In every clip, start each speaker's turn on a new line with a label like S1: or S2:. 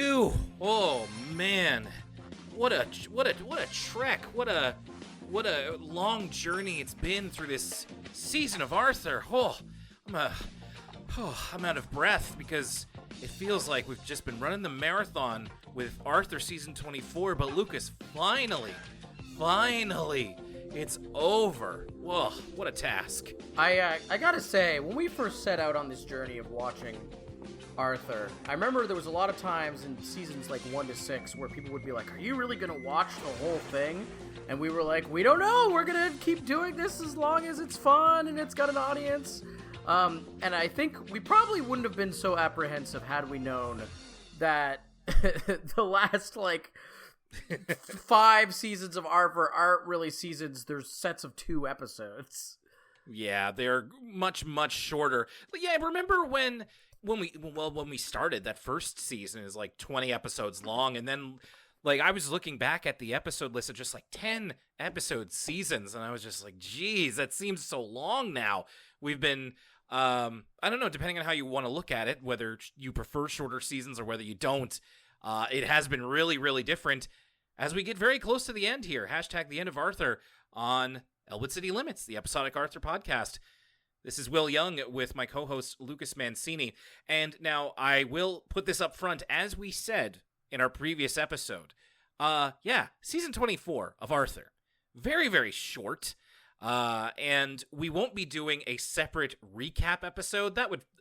S1: you. Oh man, what a trek! What a long journey it's been through this season of Arthur. I'm out of breath because it feels like we've just been running the marathon with Arthur season 24. But Lucas, finally, it's over. Whoa, what a task!
S2: I gotta say, when we first set out on this journey of watching Arthur, I remember there was a lot of times in seasons like 1 to 6 where people would be like, "Are you really gonna watch the whole thing?" And we were like, "We don't know. We're gonna keep doing this as long as it's fun and it's got an audience." And I think we probably wouldn't have been so apprehensive had we known that the last, 5 seasons of Arthur aren't really seasons. There's sets of 2 episodes.
S1: Yeah, they're much shorter. But yeah, remember when we started, that first season is like 20 episodes long, and then I was looking back at the episode list of just 10 episode seasons, and I was just like, geez, that seems so long now. We've been I don't know, depending on how you want to look at it, whether you prefer shorter seasons or whether you don't, it has been really different as we get very close to the end here. Hashtag the end of Arthur on Elwood City Limits, the episodic Arthur podcast. This is Will Young with my co-host Lucas Mancini. And now I will put this up front, as we said in our previous episode. Season 24 of Arthur. Very short. And we won't be doing a separate recap episode.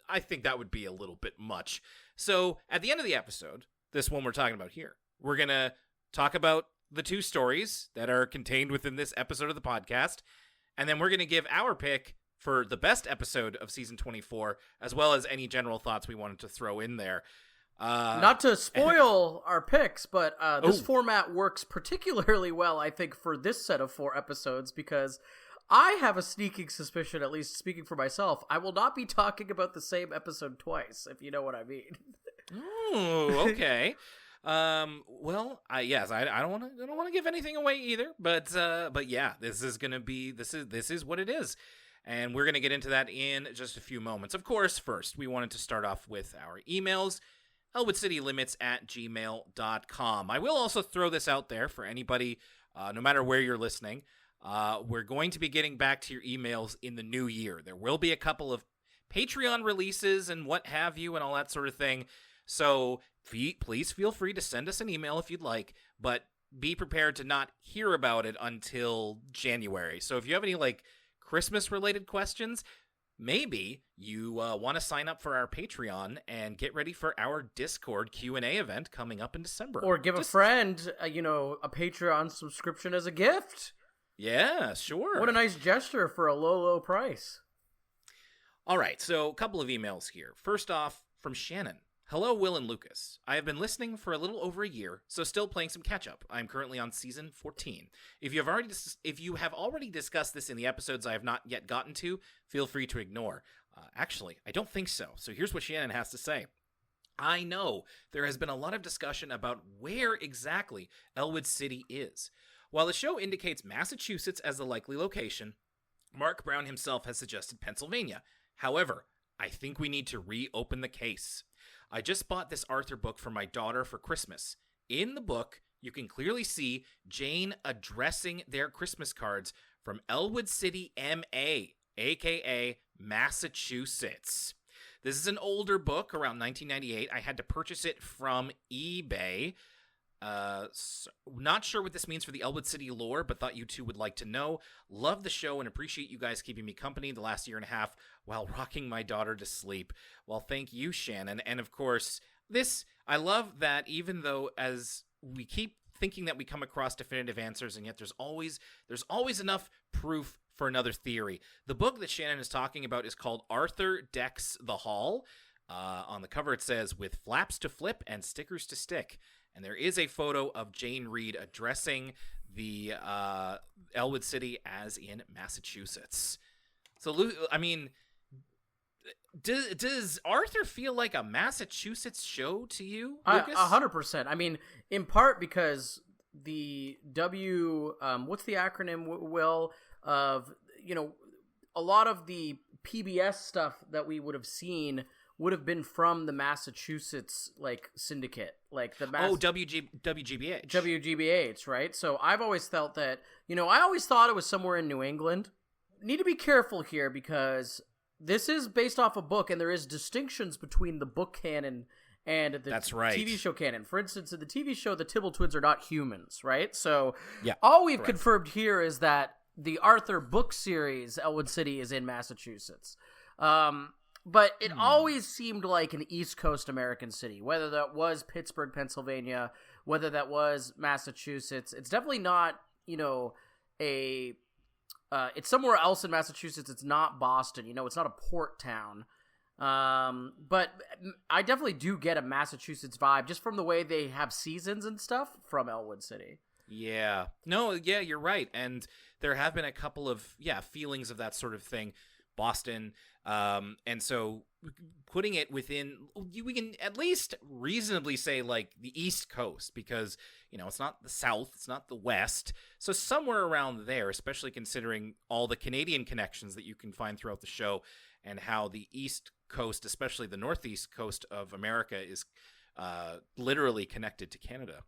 S1: I think that would be a little bit much. So at the end of the episode, this one we're talking about here, we're going to talk about the 2 stories that are contained within this episode of the podcast. And then we're going to give our pick for the best episode of season 24, as well as any general thoughts we wanted to throw in there.
S2: Not to spoil our picks, but this format works particularly well, I think, for this set of 4 episodes, because I have a sneaking suspicion, at least speaking for myself, I will not be talking about the same episode twice, if you know what I mean.
S1: Oh, okay. I don't want to give anything away either, but yeah, this is what it is. And we're going to get into that in just a few moments. Of course, first, we wanted to start off with our emails, elwoodcitylimits@gmail.com. I will also throw this out there for anybody, no matter where you're listening. We're going to be getting back to your emails in the new year. There will be a couple of Patreon releases and what have you and all that sort of thing. So please feel free to send us an email if you'd like, but be prepared to not hear about it until January. So if you have any Christmas-related questions, maybe you want to sign up for our Patreon and get ready for our Discord Q&A event coming up in December.
S2: Or give a friend, a Patreon subscription as a gift.
S1: Yeah, sure.
S2: What a nice gesture for a low price.
S1: All right, so a couple of emails here. First off, from Shannon. Hello, Will and Lucas. I have been listening for a little over a year, so still playing some catch-up. I'm currently on Season 14. If you have already discussed this in the episodes I have not yet gotten to, feel free to ignore. Actually, I don't think so, so here's what Shannon has to say. I know there has been a lot of discussion about where exactly Elwood City is. While the show indicates Massachusetts as the likely location, Mark Brown himself has suggested Pennsylvania. However, I think we need to reopen the case. I just bought this Arthur book for my daughter for Christmas. In the book, you can clearly see Jane addressing their Christmas cards from Elwood City, MA, aka Massachusetts. This is an older book, around 1998. I had to purchase it from eBay. Not sure what this means for the Elwood City lore, but thought you two would like to know. Love the show and appreciate you guys keeping me company the last year and a half while rocking my daughter to sleep. Well, thank you, Shannon. And of course, I love that even though as we keep thinking that we come across definitive answers, and yet there's always enough proof for another theory. The book that Shannon is talking about is called Arthur Decks the Hall. On the cover it says, with flaps to flip and stickers to stick. And there is a photo of Jane Reed addressing the Elwood City as in Massachusetts. So, I mean, does Arthur feel like a Massachusetts show to you, Lucas?
S2: 100%. I mean, in part because the what's the acronym, Will, of, a lot of the PBS stuff that we would have seen would have been from the Massachusetts syndicate,
S1: WGBH.
S2: WGBH, right? So I've always felt that, I always thought it was somewhere in New England. Need to be careful here because this is based off a book, and there is distinctions between the book canon and the TV show canon. For instance, in the TV show, the Tibble twins are not humans, right? So all we've confirmed here is that the Arthur book series, Elwood City, is in Massachusetts. But it always seemed like an East Coast American city, whether that was Pittsburgh, Pennsylvania, whether that was Massachusetts. It's definitely not, it's somewhere else in Massachusetts. It's not Boston, it's not a port town. But I definitely do get a Massachusetts vibe just from the way they have seasons and stuff from Elwood City.
S1: Yeah. No, yeah, you're right. And there have been a couple of, feelings of that sort of thing. Boston. And so putting it within, we can at least reasonably say the East Coast, because, it's not the South, it's not the West. So somewhere around there, especially considering all the Canadian connections that you can find throughout the show and how the East Coast, especially the Northeast coast of America, is literally connected to Canada.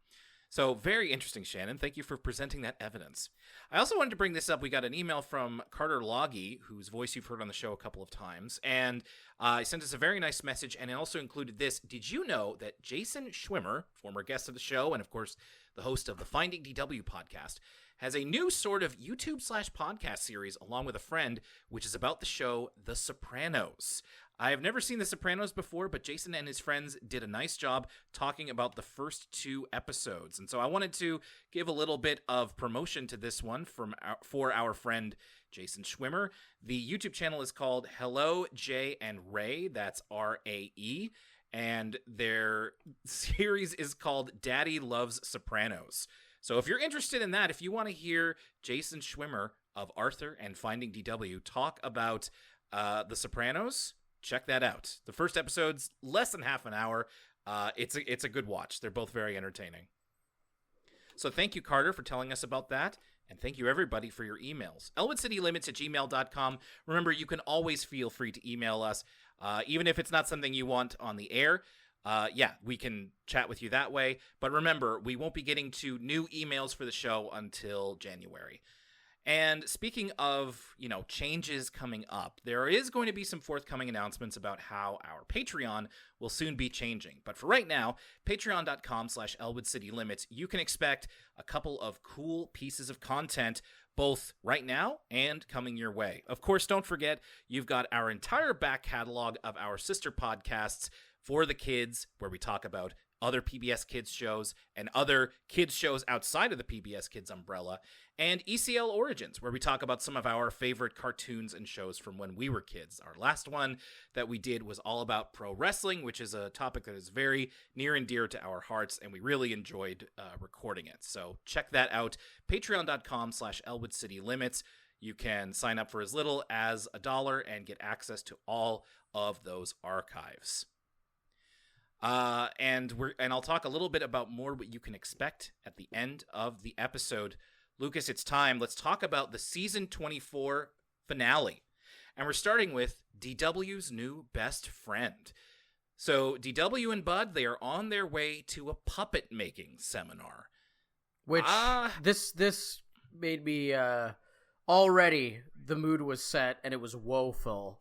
S1: So very interesting, Shannon. Thank you for presenting that evidence. I also wanted to bring this up. We got an email from Carter Loggy, whose voice you've heard on the show a couple of times, and he sent us a very nice message, and it also included this. Did you know that Jason Schwimmer, former guest of the show, and of course the host of the Finding DW podcast, has a new sort of YouTube/podcast series along with a friend, which is about the show The Sopranos. I have never seen The Sopranos before, but Jason and his friends did a nice job talking about the first 2 episodes. And so I wanted to give a little bit of promotion to this one for our friend Jason Schwimmer. The YouTube channel is called Hello, Jay and Ray. That's RAE. And their series is called Daddy Loves Sopranos. So if you're interested in that, if you want to hear Jason Schwimmer of Arthur and Finding DW talk about The Sopranos, check that out. The first episode's less than half an hour. It's a good watch. They're both very entertaining. So thank you, Carter, for telling us about that. And thank you, everybody, for your emails. ElwoodCityLimits@gmail.com. Remember, you can always feel free to email us, even if it's not something you want on the air. We can chat with you that way. But remember, we won't be getting to new emails for the show until January. And speaking of, changes coming up, there is going to be some forthcoming announcements about how our Patreon will soon be changing. But for right now, patreon.com/ElwoodCityLimits, you can expect a couple of cool pieces of content, both right now and coming your way. Of course, don't forget, you've got our entire back catalog of our sister podcasts for the kids, where we talk about other PBS Kids shows and other kids shows outside of the PBS Kids umbrella, and ECL Origins, where we talk about some of our favorite cartoons and shows from when we were kids. Our last one that we did was all about pro wrestling, which is a topic that is very near and dear to our hearts, and we really enjoyed recording it. So check that out, patreon.com/ElwoodCityLimits. You can sign up for as little as $1 and get access to all of those archives. And I'll talk a little bit about more what you can expect at the end of the episode. Lucas, it's time. Let's talk about the season 24 finale. And we're starting with DW's new best friend. So DW and Bud, they are on their way to a puppet making seminar.
S2: Which this made me already the mood was set and it was woeful.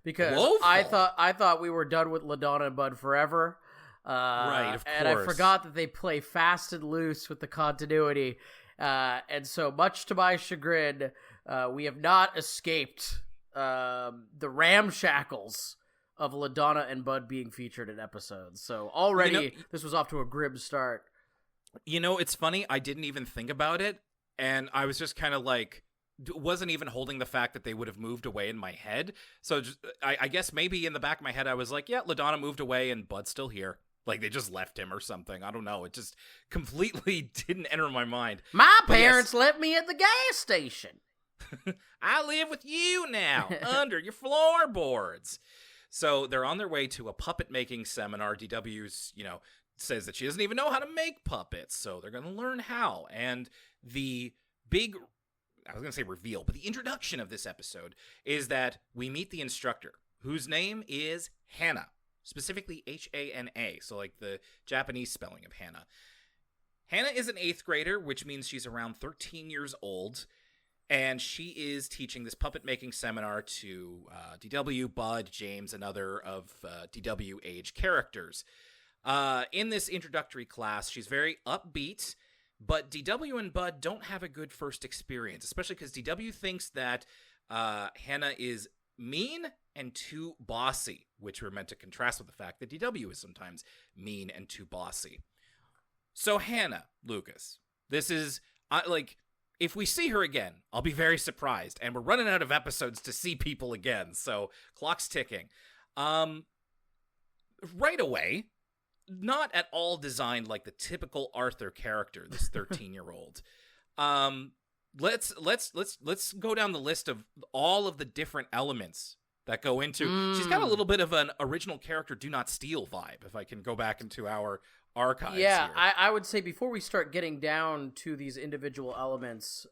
S2: Because woeful. I thought we were done with LaDonna and Bud forever.
S1: Right, of course.
S2: And I forgot that they play fast and loose with the continuity. And so, much to my chagrin, we have not escaped the ramshackles of LaDonna and Bud being featured in episodes. So already, this was off to a grim start.
S1: It's funny. I didn't even think about it. And I was just kind of wasn't even holding the fact that they would have moved away in my head. So I guess maybe in the back of my head, I was like, yeah, LaDonna moved away and Bud's still here. They just left him or something. I don't know. It just completely didn't enter my mind.
S2: My parents left me at the gas station.
S1: I live with you now, under your floorboards. So they're on their way to a puppet making seminar. DW's, says that she doesn't even know how to make puppets. So they're going to learn how. And the big, I was going to say reveal, but the introduction of this episode is that we meet the instructor. whose name is Hana, specifically Hana, so like the Japanese spelling of Hana. Hana is an 8th grader, which means she's around 13 years old, and she is teaching this puppet-making seminar to DW, Bud, James, and other of DW age characters. In this introductory class, she's very upbeat, but DW and Bud don't have a good first experience, especially because DW thinks that Hana is mean and too bossy, which we're meant to contrast with the fact that DW is sometimes mean and too bossy. So Hana, Lucas, this is, if we see her again, I'll be very surprised, and we're running out of episodes to see people again, so clock's ticking. Right away, not at all designed like the typical Arthur character, this 13-year-old. Let's go down the list of all of the different elements that go into. She's got a little bit of an original character Do Not Steal vibe, if I can go back into our archives here.
S2: I would say before we start getting down to these individual elements,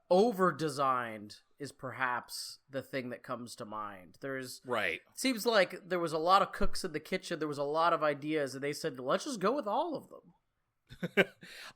S2: over-designed is perhaps the thing that comes to mind. It seems like there was a lot of cooks in the kitchen, there was a lot of ideas, and they said, let's just go with all of them.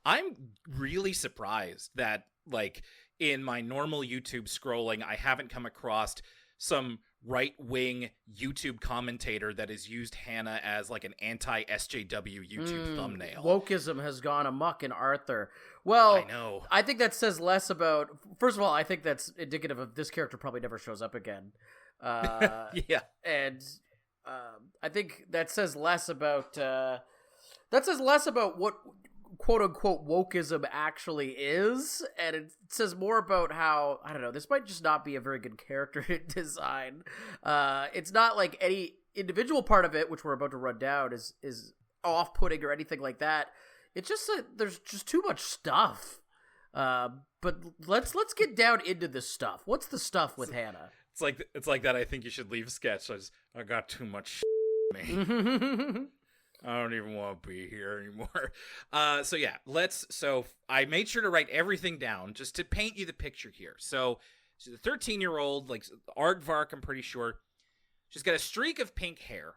S1: I'm really surprised that, like, in my normal YouTube scrolling, I haven't come across some right-wing YouTube commentator that has used Hana as like an anti-SJW YouTube thumbnail.
S2: Wokeism has gone amok in Arthur. Well,
S1: I know.
S2: I think that says less about... First of all, I think that's indicative of this character probably never shows up again.
S1: Yeah.
S2: And I think that says less about... what quote-unquote wokeism actually is, and it says more about how, I don't know, this might just not be a very good character design. It's not like any individual part of it, which we're about to run down, is off-putting or anything like that. It's just that there's just too much stuff. But let's get down into the stuff. What's the stuff with Hana?
S1: It's like that I think you should leave sketch. I got too much me. I don't even want to be here anymore. So I made sure to write everything down just to paint you the picture here. So she's a 13-year-old, like aardvark, I'm pretty sure. She's got a streak of pink hair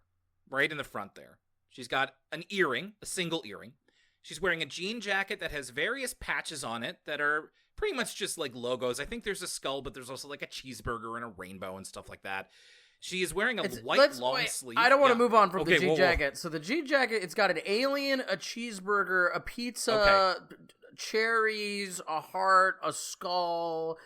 S1: right in the front there. She's got an earring, a single earring. She's wearing a jean jacket that has various patches on it that are pretty much just like logos. I think there's a skull, but there's also like a cheeseburger and a rainbow and stuff like that. She is wearing a white long sleeve.
S2: I don't want to move on from the jean jacket. So the jean jacket, it's got an alien, a cheeseburger, a pizza, cherries, a heart, a skull.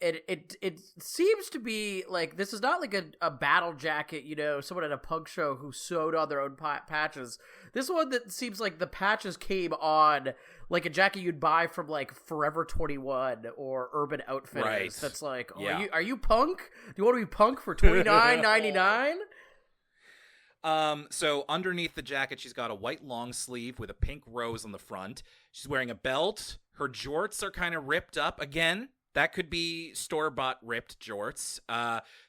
S2: It seems to be like, this is not like a battle jacket, you know, someone at a punk show who sewed on their own patches. This one that seems like the patches came on like a jacket you'd buy from like Forever 21 or Urban Outfitters. Right. That's like, are you punk? Do you want to be punk for $29.99?
S1: So underneath the jacket, she's got a white long sleeve with a pink rose on the front. She's wearing a belt. Her jorts are kind of ripped up again. That could be store-bought ripped jorts.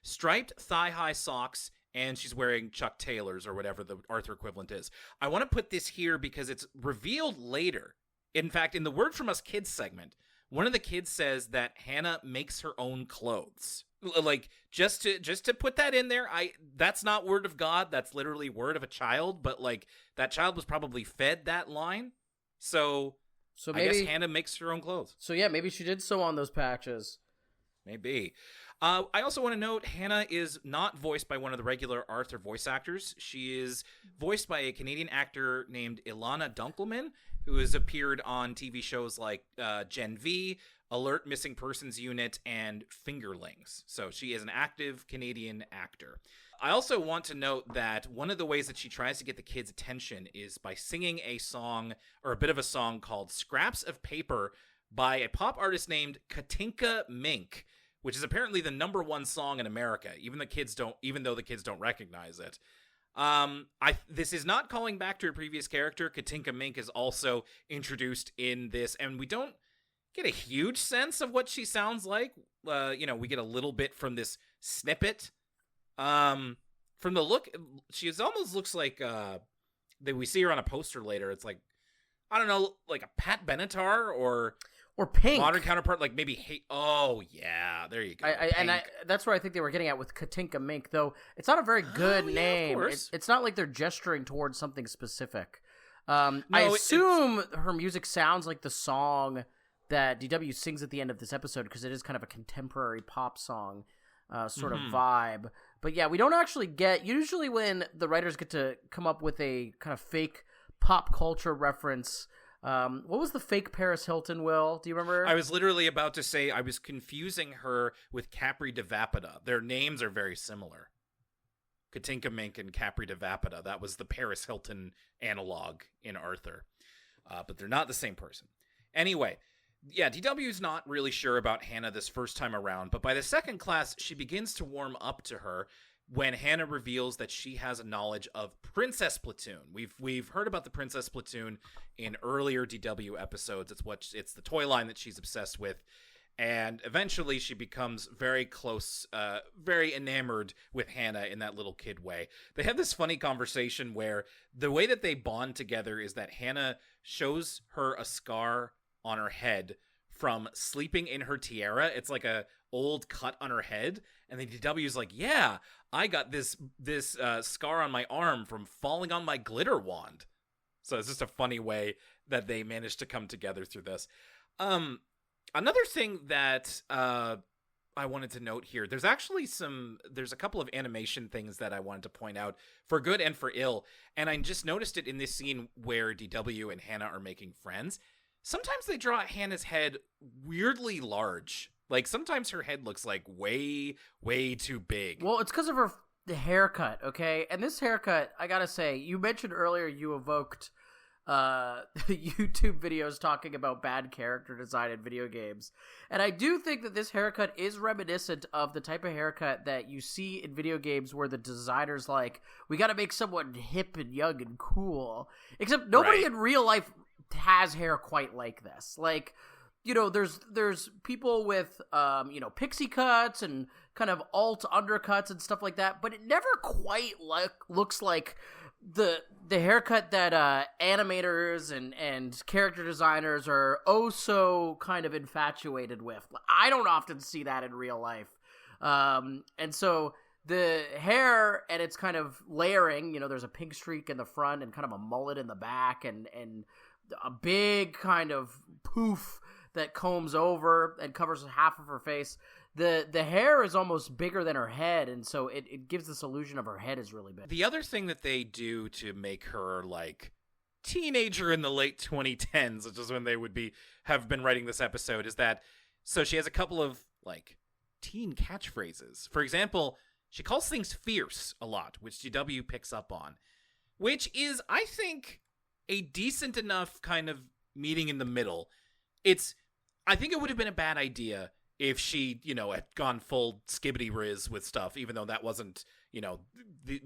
S1: Striped thigh-high socks, and she's wearing Chuck Taylors or whatever the Arthur equivalent is. I want to put this here because it's revealed later. In fact, in the Word From Us Kids segment, one of the kids says that Hana makes her own clothes. Like, just to put that in there, that's not word of God. That's literally word of a child. But, like, that child was probably fed that line. So maybe, I guess Hana makes her own clothes.
S2: So yeah, maybe she did sew on those patches.
S1: Maybe. I also want to note Hana is not voiced by one of the regular Arthur voice actors. She is voiced by a Canadian actor named Ilana Dunkelman, who has appeared on TV shows like Gen V, Alert Missing Persons Unit, and Fingerlings. So she is an active Canadian actor. I also want to note that one of the ways that she tries to get the kids' attention is by singing a song, or a bit of a song, called Scraps of Paper by a pop artist named Katinka Mink, which is apparently the #1 song in America, even though the kids don't recognize it. This is not calling back to her previous character. Katinka Mink is also introduced in this, and we don't get a huge sense of what she sounds like. We get a little bit from this snippet. From the look, she almost looks like that we see her on a poster later. It's like, I don't know, like a Pat Benatar or
S2: Or Pink.
S1: Modern counterpart, like maybe Oh, yeah. There you go.
S2: That's where I think they were getting at with Katinka Mink, though it's not a very good name. It's not like they're gesturing towards something specific. I assume her music sounds like the song that DW sings at the end of this episode, because it is kind of a contemporary pop song sort of vibe. But yeah, we don't actually get... Usually when the writers get to come up with a kind of fake pop culture reference... what was the fake Paris Hilton, Will? Do you remember?
S1: I was literally about to say I was confusing her with Capri Devapida. Their names are very similar. Katinka Mink and Capri Devapida. That was the Paris Hilton analog in Arthur. But they're not the same person. Anyway, yeah, DW's not really sure about Hannah this first time around, but by the second class, she begins to warm up to her when Hannah reveals that she has a knowledge of Princess Platoon. We've heard about the Princess Platoon in earlier DW episodes. It's the toy line that she's obsessed with. And eventually she becomes very close, very enamored with Hannah in that little kid way. They have this funny conversation where the way that they bond together is that Hannah shows her a scar on her head from sleeping in her tiara. It's like a old cut on her head. And then DW's like, yeah, I got this scar on my arm from falling on my glitter wand. So it's just a funny way that they managed to come together through this. Another thing that I wanted to note here, there's a couple of animation things that I wanted to point out for good and for ill. And I just noticed it in this scene where DW and Hannah are making friends. Sometimes they draw Hannah's head weirdly large. Like, sometimes her head looks like way, way too big.
S2: Well, it's because of the haircut, okay? And this haircut, I gotta say, you mentioned earlier you evoked YouTube videos talking about bad character design in video games. And I do think that this haircut is reminiscent of the type of haircut that you see in video games where the designer's like, we gotta make someone hip and young and cool. Except nobody in real life has hair quite like this. Like, you know, there's people with pixie cuts and kind of alt undercuts and stuff like that, but it never quite looks like the haircut that animators and character designers are oh so kind of infatuated with. I don't often see that in real life. And so the hair and its kind of layering, there's a pink streak in the front and kind of a mullet in the back and a big kind of poof that combs over and covers half of her face. The hair is almost bigger than her head, and so it gives this illusion of her head is really big.
S1: The other thing that they do to make her like teenager in the late 2010s, which is when they have been writing this episode, is that so she has a couple of like teen catchphrases. For example, she calls things fierce a lot, which GW picks up on, which is, I think, a decent enough kind of meeting in the middle. I think it would have been a bad idea if she, had gone full skibbity riz with stuff, even though that wasn't,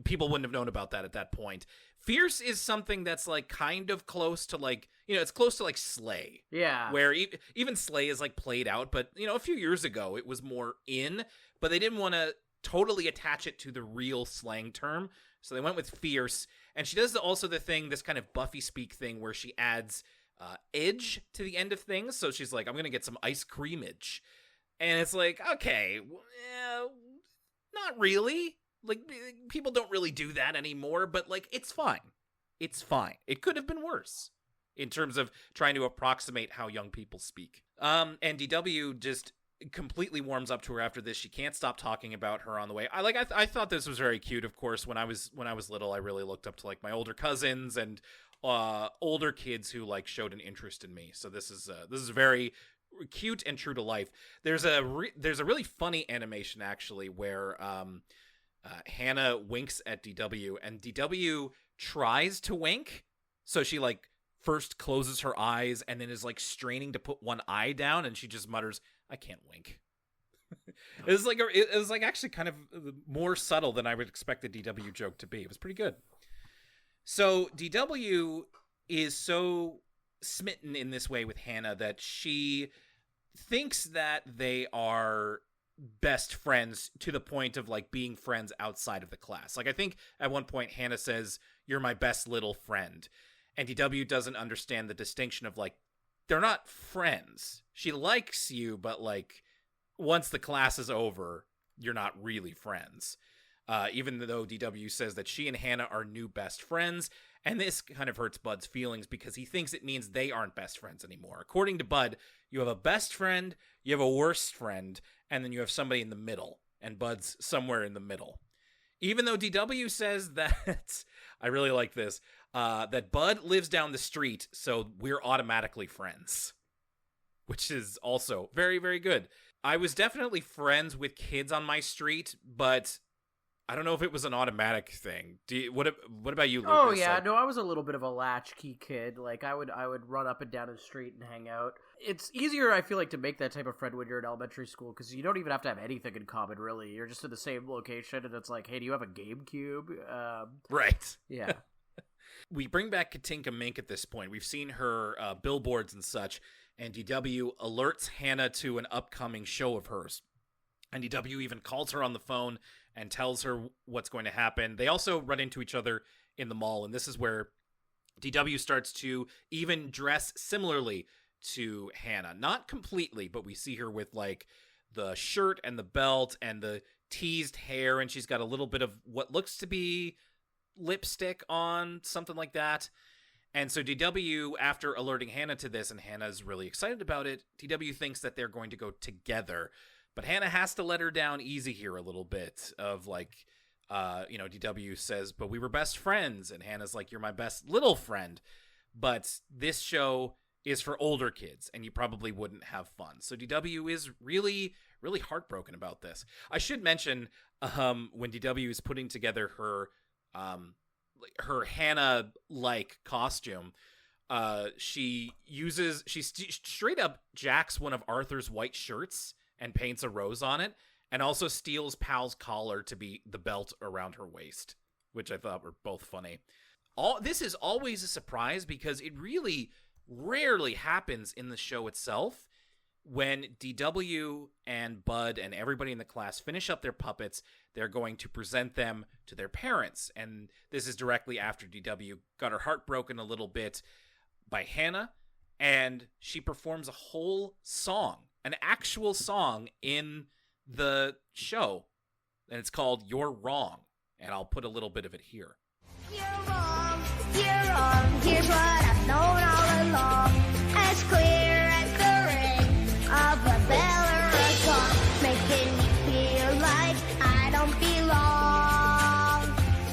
S1: people wouldn't have known about that at that point. Fierce is something that's like kind of close to like, it's close to like slay.
S2: Yeah.
S1: Where even slay is like played out, but a few years ago it was more in, but they didn't want to totally attach it to the real slang term. So they went with fierce. And she does also this kind of Buffy speak thing where she adds edge to the end of things. So she's like, I'm going to get some ice creamage. And it's like, okay, not really. Like, people don't really do that anymore, but like, it's fine. It's fine. It could have been worse in terms of trying to approximate how young people speak. And DW just completely warms up to her after this. She can't stop talking about her on the way. I thought this was very cute. Of course, when I was little, I really looked up to like my older cousins and older kids who like showed an interest in me. So this is very cute and true to life. There's a really funny animation actually where Hannah winks at DW and DW tries to wink. So she like first closes her eyes and then is like straining to put one eye down, and she just mutters, I can't wink. It was like actually kind of more subtle than I would expect a DW joke to be. It was pretty good. So DW is so smitten in this way with Hannah that she thinks that they are best friends to the point of like being friends outside of the class. Like I think at one point Hannah says, "You're my best little friend." And DW doesn't understand the distinction of like they're not friends. She likes you, but like once the class is over, you're not really friends. Even though DW says that she and Hannah are new best friends, and this kind of hurts Bud's feelings because he thinks it means they aren't best friends anymore. According to Bud, you have a best friend, you have a worst friend, and then you have somebody in the middle, and Bud's somewhere in the middle. Even though DW says that, I really like this, that Bud lives down the street, so we're automatically friends, which is also very, very good. I was definitely friends with kids on my street, but I don't know if it was an automatic thing. What about you, Lucas?
S2: Oh yeah, no, I was a little bit of a latchkey kid. Like I would run up and down the street and hang out. It's easier, I feel like, to make that type of friend when you're in elementary school because you don't even have to have anything in common, really. You're just in the same location, and it's like, hey, do you have a GameCube?
S1: Right.
S2: Yeah.
S1: We bring back Katinka Mink at this point. We've seen her billboards and such, and DW alerts Hannah to an upcoming show of hers. And DW even calls her on the phone and tells her what's going to happen. They also run into each other in the mall, and this is where DW starts to even dress similarly to Hannah. Not completely, but we see her with like the shirt and the belt and the teased hair, and she's got a little bit of what looks to be lipstick on, something like that. And so DW, after alerting Hannah to this, and Hannah's really excited about it, DW thinks that they're going to go together. But Hannah has to let her down easy here a little bit of like, DW says, but we were best friends. And Hannah's like, you're my best little friend. But this show is for older kids and you probably wouldn't have fun. So DW is really, really heartbroken about this. I should mention when DW is putting together her Hannah-like costume, she straight up jacks one of Arthur's white shirts and paints a rose on it, and also steals Pal's collar to be the belt around her waist, which I thought were both funny. This is always a surprise because it really rarely happens in the show itself. When DW and Bud and everybody in the class finish up their puppets, they're going to present them to their parents. And this is directly after DW got her heart broken a little bit by Hannah, and she performs a whole song, an actual song in the show, and it's called You're Wrong, and I'll put a little bit of it here.
S3: You're wrong, here's what I've known all along, as clear as the ring of a bell or a song, making me feel like I don't belong.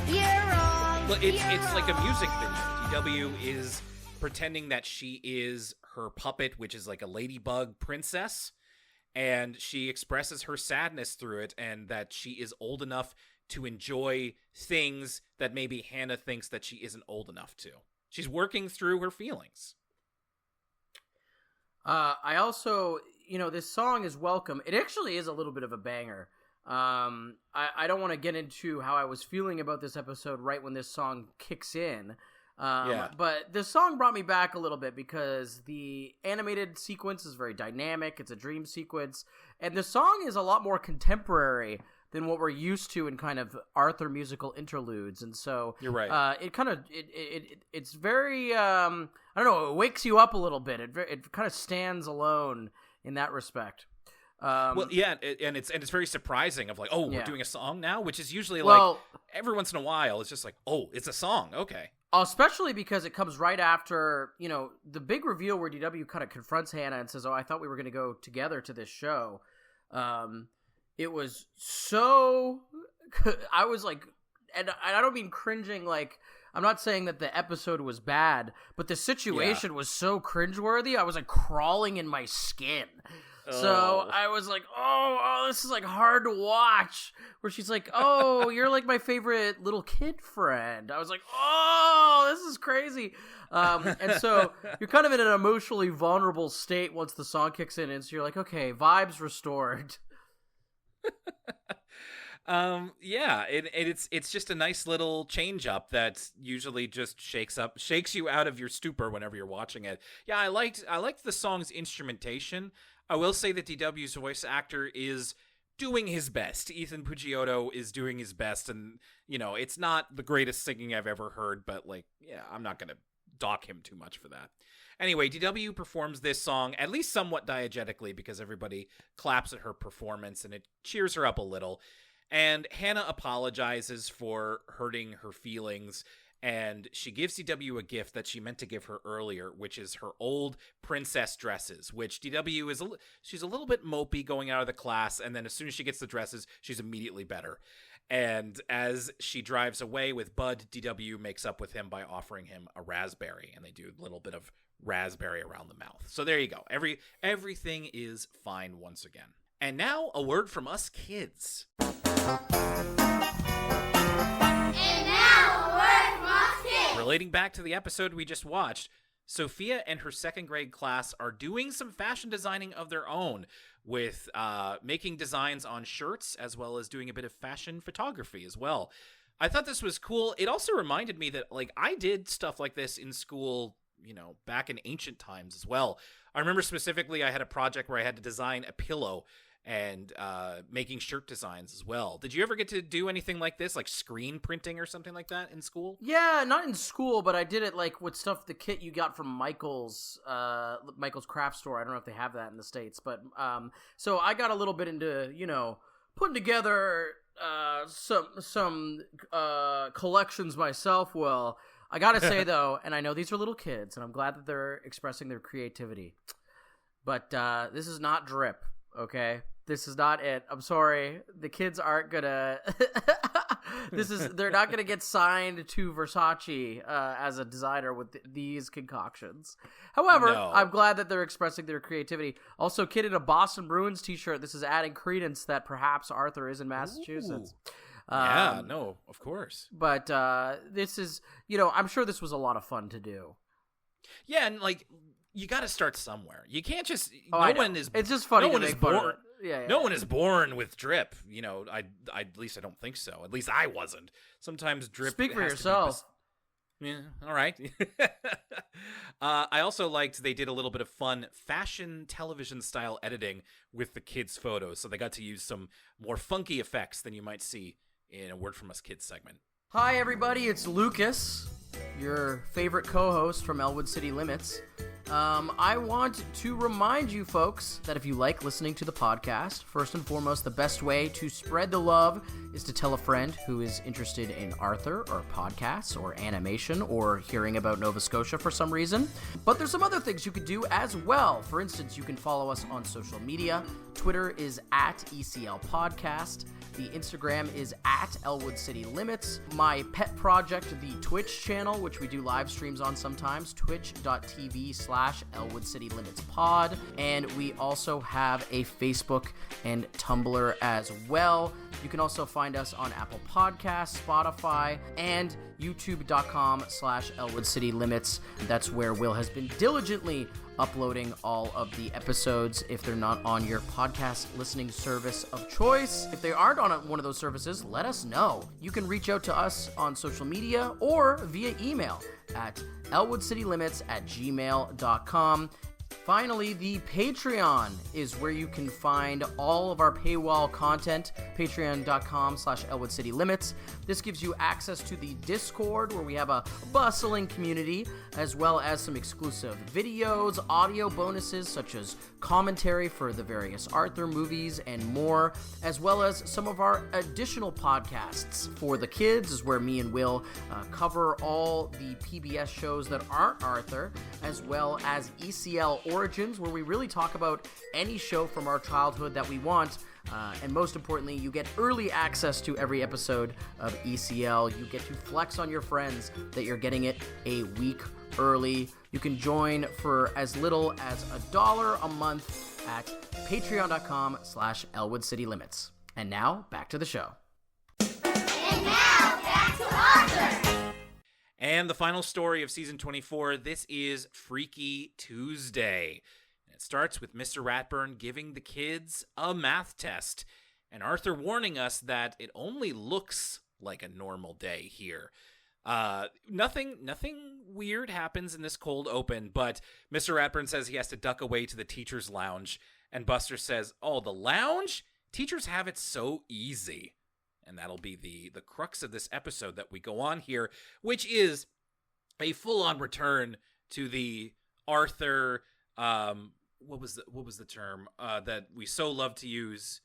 S3: You're wrong.
S1: Well, it's like a music video. DW is pretending that she is her puppet, which is like a ladybug princess, and she expresses her sadness through it and that she is old enough to enjoy things that maybe Hannah thinks that she isn't old enough to. She's working through her feelings.
S2: I also, this song is welcome. It actually is a little bit of a banger. I don't want to get into how I was feeling about this episode right when this song kicks in. But the song brought me back a little bit because the animated sequence is very dynamic. It's a dream sequence. And the song is a lot more contemporary than what we're used to in kind of Arthur musical interludes. And so
S1: you're right.
S2: It's very, I don't know, it wakes you up a little bit. It kind of stands alone in that respect.
S1: And it's very surprising of like, we're doing a song now, which is usually every once in a while it's just like, it's a song. Okay.
S2: Especially because it comes right after, the big reveal where DW kind of confronts Hannah and says, I thought we were going to go together to this show. It was so, I was like, and I don't mean cringing, like, I'm not saying that the episode was bad, but the situation was so cringeworthy, I was like crawling in my skin. So I was like, this is like hard to watch. Where she's like, you're like my favorite little kid friend. I was like, this is crazy. And so you're kind of in an emotionally vulnerable state once the song kicks in. And so you're like, okay, vibes restored.
S1: It's just a nice little change up that usually just shakes you out of your stupor whenever you're watching it. Yeah, I liked the song's instrumentation. I will say that DW's voice actor is doing his best. Ethan Pucciotto is doing his best, and it's not the greatest singing I've ever heard, but I'm not gonna dock him too much for that. Anyway, DW performs this song at least somewhat diegetically because everybody claps at her performance and it cheers her up a little. And Hannah apologizes for hurting her feelings, and she gives DW a gift that she meant to give her earlier, which is her old princess dresses, which DW she's a little bit mopey going out of the class, and then as soon as she gets the dresses, she's immediately better. And as she drives away with Bud, DW makes up with him by offering him a raspberry, and they do a little bit of raspberry around the mouth. So there you go. Everything is fine once again. And now a word from us kids.
S3: And now a word from us kids.
S1: Relating back to the episode we just watched, Sophia and her second grade class are doing some fashion designing of their own, with making designs on shirts as well as doing a bit of fashion photography as well. I thought this was cool. It also reminded me that I did stuff like this in school, back in ancient times as well. I remember specifically I had a project where I had to design a pillow and making shirt designs as well. Did you ever get to do anything like this, like screen printing or something like that in school?
S2: Yeah, not in school, but I did it with stuff, the kit you got from Michael's craft store. I don't know if they have that in the States, but so I got a little bit into, putting together some collections myself. Well, I gotta say though, and I know these are little kids, and I'm glad that they're expressing their creativity, but this is not drip, okay? This is not it. I'm sorry. The kids aren't gonna they're not gonna get signed to Versace as a designer with these concoctions. However,
S1: No.
S2: I'm glad that they're expressing their creativity. Also, kid in a Boston Bruins t-shirt. This is adding credence that perhaps Arthur is in Massachusetts.
S1: Yeah, no, of course.
S2: But this is, I'm sure this was a lot of fun to do.
S1: Yeah, and you got to start somewhere. You can't just.
S2: It's just funny.
S1: No one
S2: to
S1: is
S2: make fun of
S1: born.
S2: it. Yeah.
S1: No one is born with drip. At least I don't think so. At least I wasn't. Sometimes drip.
S2: Speak for
S1: has to be
S2: yourself.
S1: Yeah. All right. I also liked they did a little bit of fun fashion television style editing with the kids' photos, so they got to use some more funky effects than you might see in a Word From Us Kids segment.
S2: Hi, everybody. It's Lucas, your favorite co-host from Elwood City Limits. I want to remind you folks that if you like listening to the podcast, first and foremost, the best way to spread the love is to tell a friend who is interested in Arthur or podcasts or animation or hearing about Nova Scotia for some reason. But there's some other things you could do as well. For instance, you can follow us on social media. Twitter is at ECL Podcast. The Instagram is at Elwood City Limits. My pet project, the Twitch channel, which we do live streams on sometimes, twitch.tv/Elwood City Limits Pod. And we also have a Facebook and Tumblr as well. You can also find us on Apple Podcasts, Spotify, and youtube.com/Elwood City Limits. That's where Will has been diligently uploading all of the episodes if they're not on your podcast listening service of choice. If they aren't on one of those services, let us know. You can reach out to us on social media or via email at elwoodcitylimits@gmail.com. Finally, the Patreon is where you can find all of our paywall content, patreon.com/Elwood City Limits. This gives you access to the Discord, where we have a bustling community, as well as some exclusive videos, audio bonuses, such as commentary for the various Arthur movies and more, as well as some of our additional podcasts. For the kids is where me and Will cover all the PBS shows that aren't Arthur, as well as ECL Origins, where we really talk about any show from our childhood that we want. And most importantly, you get early access to every episode of ECL. You get to flex on your friends that you're getting it a week early. You can join for as little as $1 a month at patreon.com/Elwood City Limits. And now, back to the show.
S3: And now, back to Arthur.
S1: And the final story of season 24, this is Freaky Tuesday. It starts with Mr. Ratburn giving the kids a math test, and Arthur warning us that it only looks like a normal day here. Nothing weird happens in this cold open, but Mr. Ratburn says he has to duck away to the teacher's lounge, and Buster says, "Oh, the lounge? Teachers have it so easy." And that'll be the crux of this episode that we go on here, which is a full-on return to the Arthur, what was the term that we so love to use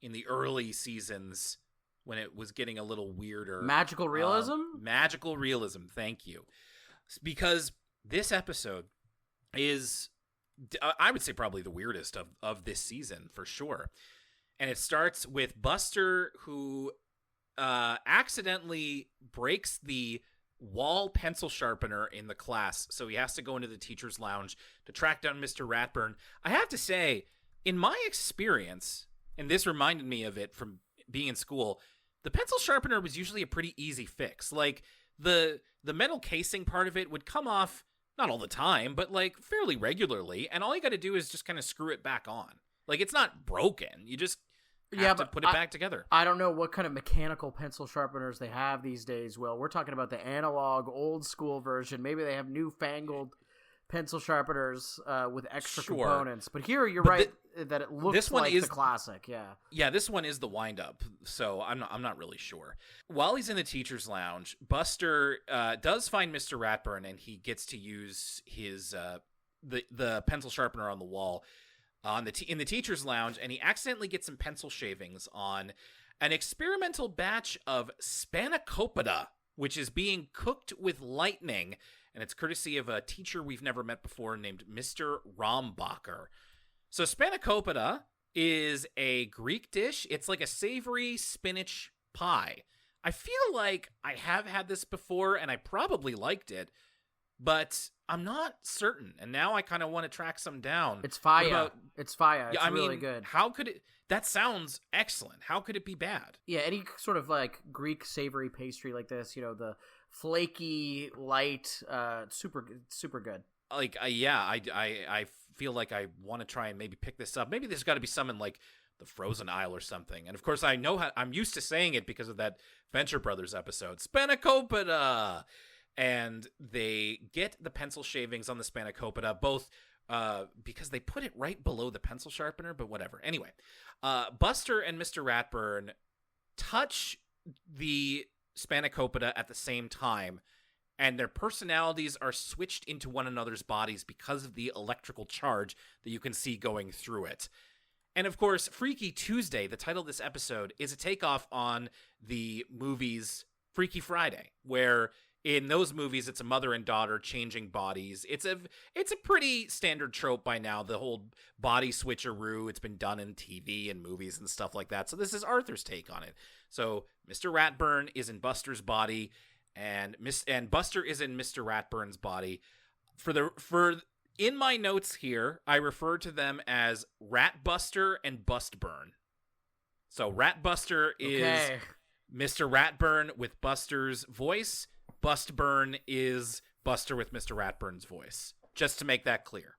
S1: in the early seasons when it was getting a little weirder.
S2: Magical realism?
S1: Magical realism, thank you. Because this episode is, I would say, probably the weirdest of this season, for sure. And it starts with Buster, who accidentally breaks the wall pencil sharpener in the class, so he has to go into the teacher's lounge to track down Mr. Ratburn. I have to say, in my experience, and this reminded me of it from being in school, the pencil sharpener was usually a pretty easy fix. Like, the metal casing part of it would come off, not all the time, but like fairly regularly, and all you got to do is just kind of screw it back on. Like, it's not broken. You just have to put it back together.
S2: I don't know what kind of mechanical pencil sharpeners they have these days, Will. We're talking about the analog, old school version. Maybe they have newfangled pencil sharpeners with extra components. But here, you're right that it looks like the classic. Yeah,
S1: this one is the wind-up, so I'm not really sure. While he's in the teacher's lounge, Buster does find Mr. Ratburn, and he gets to use his the pencil sharpener on the wall in the teacher's lounge, and he accidentally gets some pencil shavings on an experimental batch of spanakopita, which is being cooked with lightning, and it's courtesy of a teacher we've never met before named Mr. Rombacher. So spanakopita is a Greek dish. It's like a savory spinach pie. I feel like I have had this before, and I probably liked it, but I'm not certain, and now I kind of want to track some down.
S2: It's fire. It's fire. It's really good.
S1: How could it... That sounds excellent. How could it be bad?
S2: Yeah, any sort of like Greek savory pastry like this, the flaky, light, super good.
S1: Like, I feel like I want to try and maybe pick this up. Maybe there's got to be some in like the frozen aisle or something. And of course, I know I'm used to saying it because of that Venture Brothers episode, spanakopita. And they get the pencil shavings on the spanakopita, both because they put it right below the pencil sharpener, but whatever. Anyway, Buster and Mr. Ratburn touch the spanakopita at the same time, and their personalities are switched into one another's bodies because of the electrical charge that you can see going through it. And of course, Freaky Tuesday, the title of this episode, is a takeoff on the movies Freaky Friday, where in those movies, it's a mother and daughter changing bodies. It's a pretty standard trope by now, the whole body switcheroo. It's been done in TV and movies and stuff like that. So this is Arthur's take on it. So Mr. Ratburn is in Buster's body, and Buster is in Mr. Ratburn's body. In my notes here, I refer to them as Ratbuster and Bustburn. So Ratbuster is Mr. Ratburn with Buster's voice. Bustburn is Buster with Mr. Ratburn's voice, just to make that clear.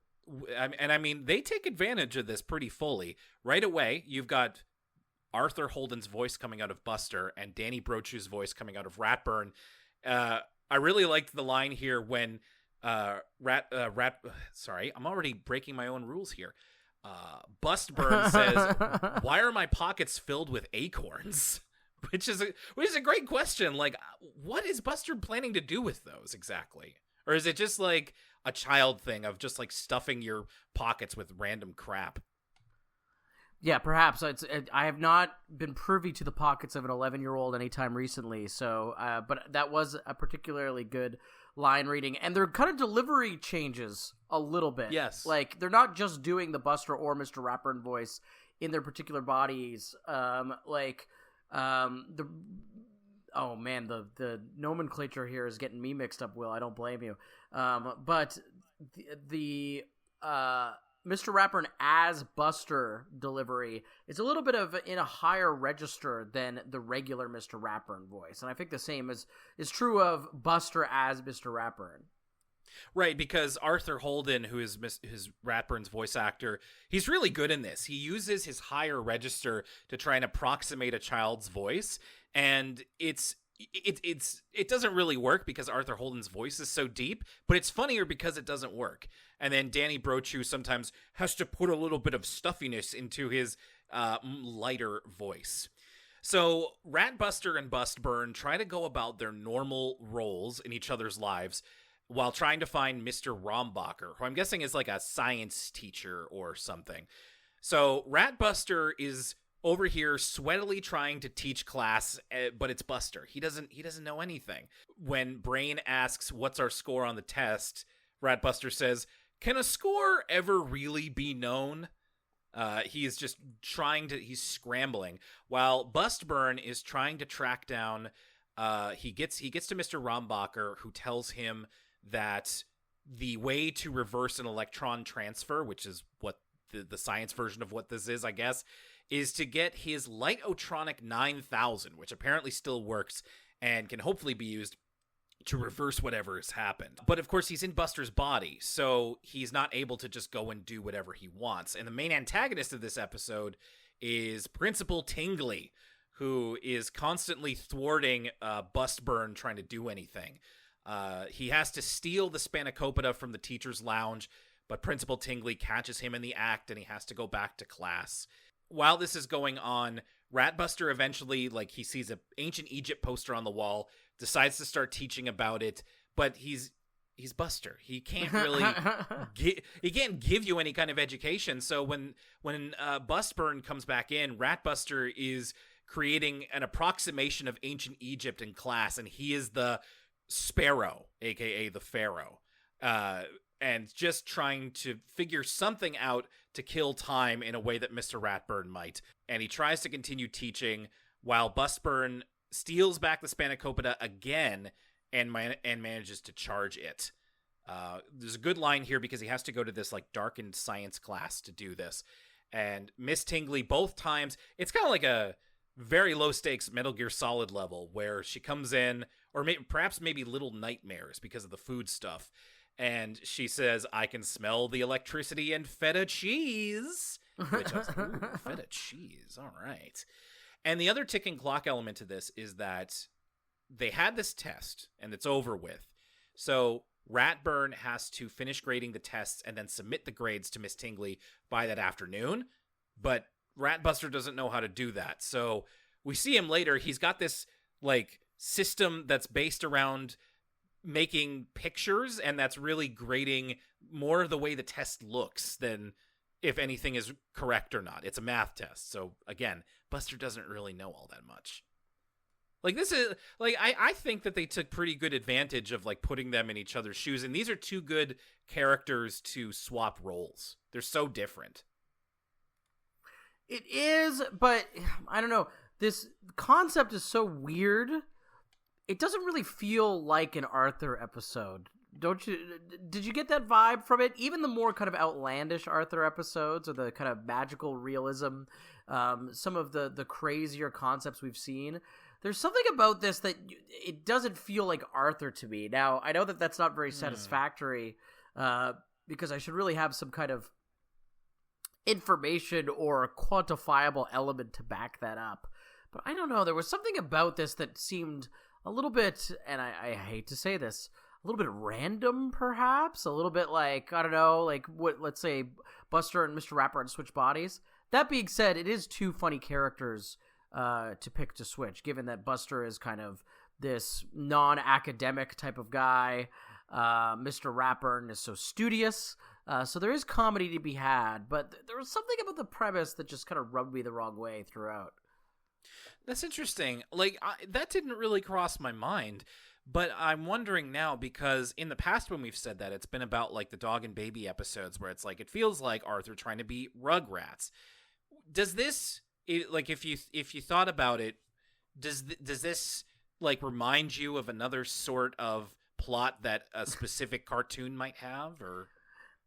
S1: And I mean, they take advantage of this pretty fully. Right away, you've got Arthur Holden's voice coming out of Buster and Danny Brochu's voice coming out of Ratburn. I really liked the line here when sorry, I'm already breaking my own rules here. Bustburn says, "Why are my pockets filled with acorns?" Which is a great question. Like, what is Buster planning to do with those exactly? Or is it just like a child thing of just like stuffing your pockets with random crap?
S2: Yeah, perhaps. I have not been privy to the pockets of an 11-year-old anytime recently. So, but that was a particularly good line reading, and their kind of delivery changes a little bit.
S1: Yes,
S2: like they're not just doing the Buster or Mr. Ratburn voice in their particular bodies. The nomenclature here is getting me mixed up, Will. I don't blame you. But the Mr. Ratburn as Buster delivery is a little bit of in a higher register than the regular Mr. Ratburn voice. And I think the same is true of Buster as Mr. Ratburn.
S1: Right, because Arthur Holden, who is his Ratburn's voice actor, he's really good in this. He uses his higher register to try and approximate a child's voice, and it doesn't really work because Arthur Holden's voice is so deep, but it's funnier because it doesn't work. And then Danny Brochu sometimes has to put a little bit of stuffiness into his lighter voice. So Ratbuster and Bustburn try to go about their normal roles in each other's lives, while trying to find Mr. Rombacher, who I'm guessing is like a science teacher or something. So Ratbuster is over here sweatily trying to teach class, but it's Buster. He doesn't know anything. When Brain asks, "What's our score on the test?" Ratbuster says, "Can a score ever really be known?" He is just he's scrambling, while Bustburn is trying to track down. He gets to Mr. Rombacher, who tells him that the way to reverse an electron transfer, which is what the science version of what this is, I guess, is to get his Lightotronic 9000, which apparently still works and can hopefully be used to reverse whatever has happened. But of course, he's in Buster's body, so he's not able to just go and do whatever he wants. And the main antagonist of this episode is Principal Tingley, who is constantly thwarting Bustburn trying to do anything. He has to steal the spanakopita from the teacher's lounge, but Principal Tingley catches him in the act and he has to go back to class. While this is going on, Ratbuster eventually, he sees an ancient Egypt poster on the wall, decides to start teaching about it, but he's Buster. He can't really he can't give you any kind of education. So when Bustburn comes back in, Ratbuster is creating an approximation of ancient Egypt in class, and he is the Sparrow, aka the Pharaoh, and just trying to figure something out to kill time in a way that Mr. Ratburn might. And he tries to continue teaching while Bustburn steals back the spanakopita again and manages to charge it. There's a good line here because he has to go to this darkened science class to do this. And Miss Tingley, both times, it's kind of like a very low stakes Metal Gear Solid level where she comes in, or perhaps maybe Little Nightmares because of the food stuff. And she says, "I can smell the electricity and feta cheese." Which I was like, ooh, feta cheese. All right. And the other ticking clock element to this is that they had this test and it's over with. So Ratburn has to finish grading the tests and then submit the grades to Miss Tingley by that afternoon. But Ratbuster doesn't know how to do that. So we see him later. He's got this system that's based around making pictures, and that's really grading more of the way the test looks than if anything is correct or not. It's a math test. So again, Buster doesn't really know all that much. This is I think that they took pretty good advantage of putting them in each other's shoes, and these are two good characters to swap roles. They're so different.
S2: It is, but I don't know. This concept is so weird. It doesn't really feel like an Arthur episode. Don't you? Did you get that vibe from it? Even the more kind of outlandish Arthur episodes, or the kind of magical realism, some of the crazier concepts we've seen. There's something about this that it doesn't feel like Arthur to me. Now, I know that that's not very satisfactory, because I should really have some kind of information or quantifiable element to back that up. But I don't know. There was something about this that seemed a little bit, and I hate to say this, a little bit random, perhaps. A little bit I don't know, what, let's say Buster and Mr. Ratburn switch bodies. That being said, it is two funny characters to pick to switch, given that Buster is kind of this non-academic type of guy. Mr. Ratburn is so studious. So there is comedy to be had, but there was something about the premise that just kind of rubbed me the wrong way throughout.
S1: That's interesting. That didn't really cross my mind, but I'm wondering now, because in the past when we've said that, it's been about the dog and baby episodes where it's it feels like Arthur trying to be Rugrats. Does this, if you thought about it, does this remind you of another sort of plot that a specific cartoon might have, or?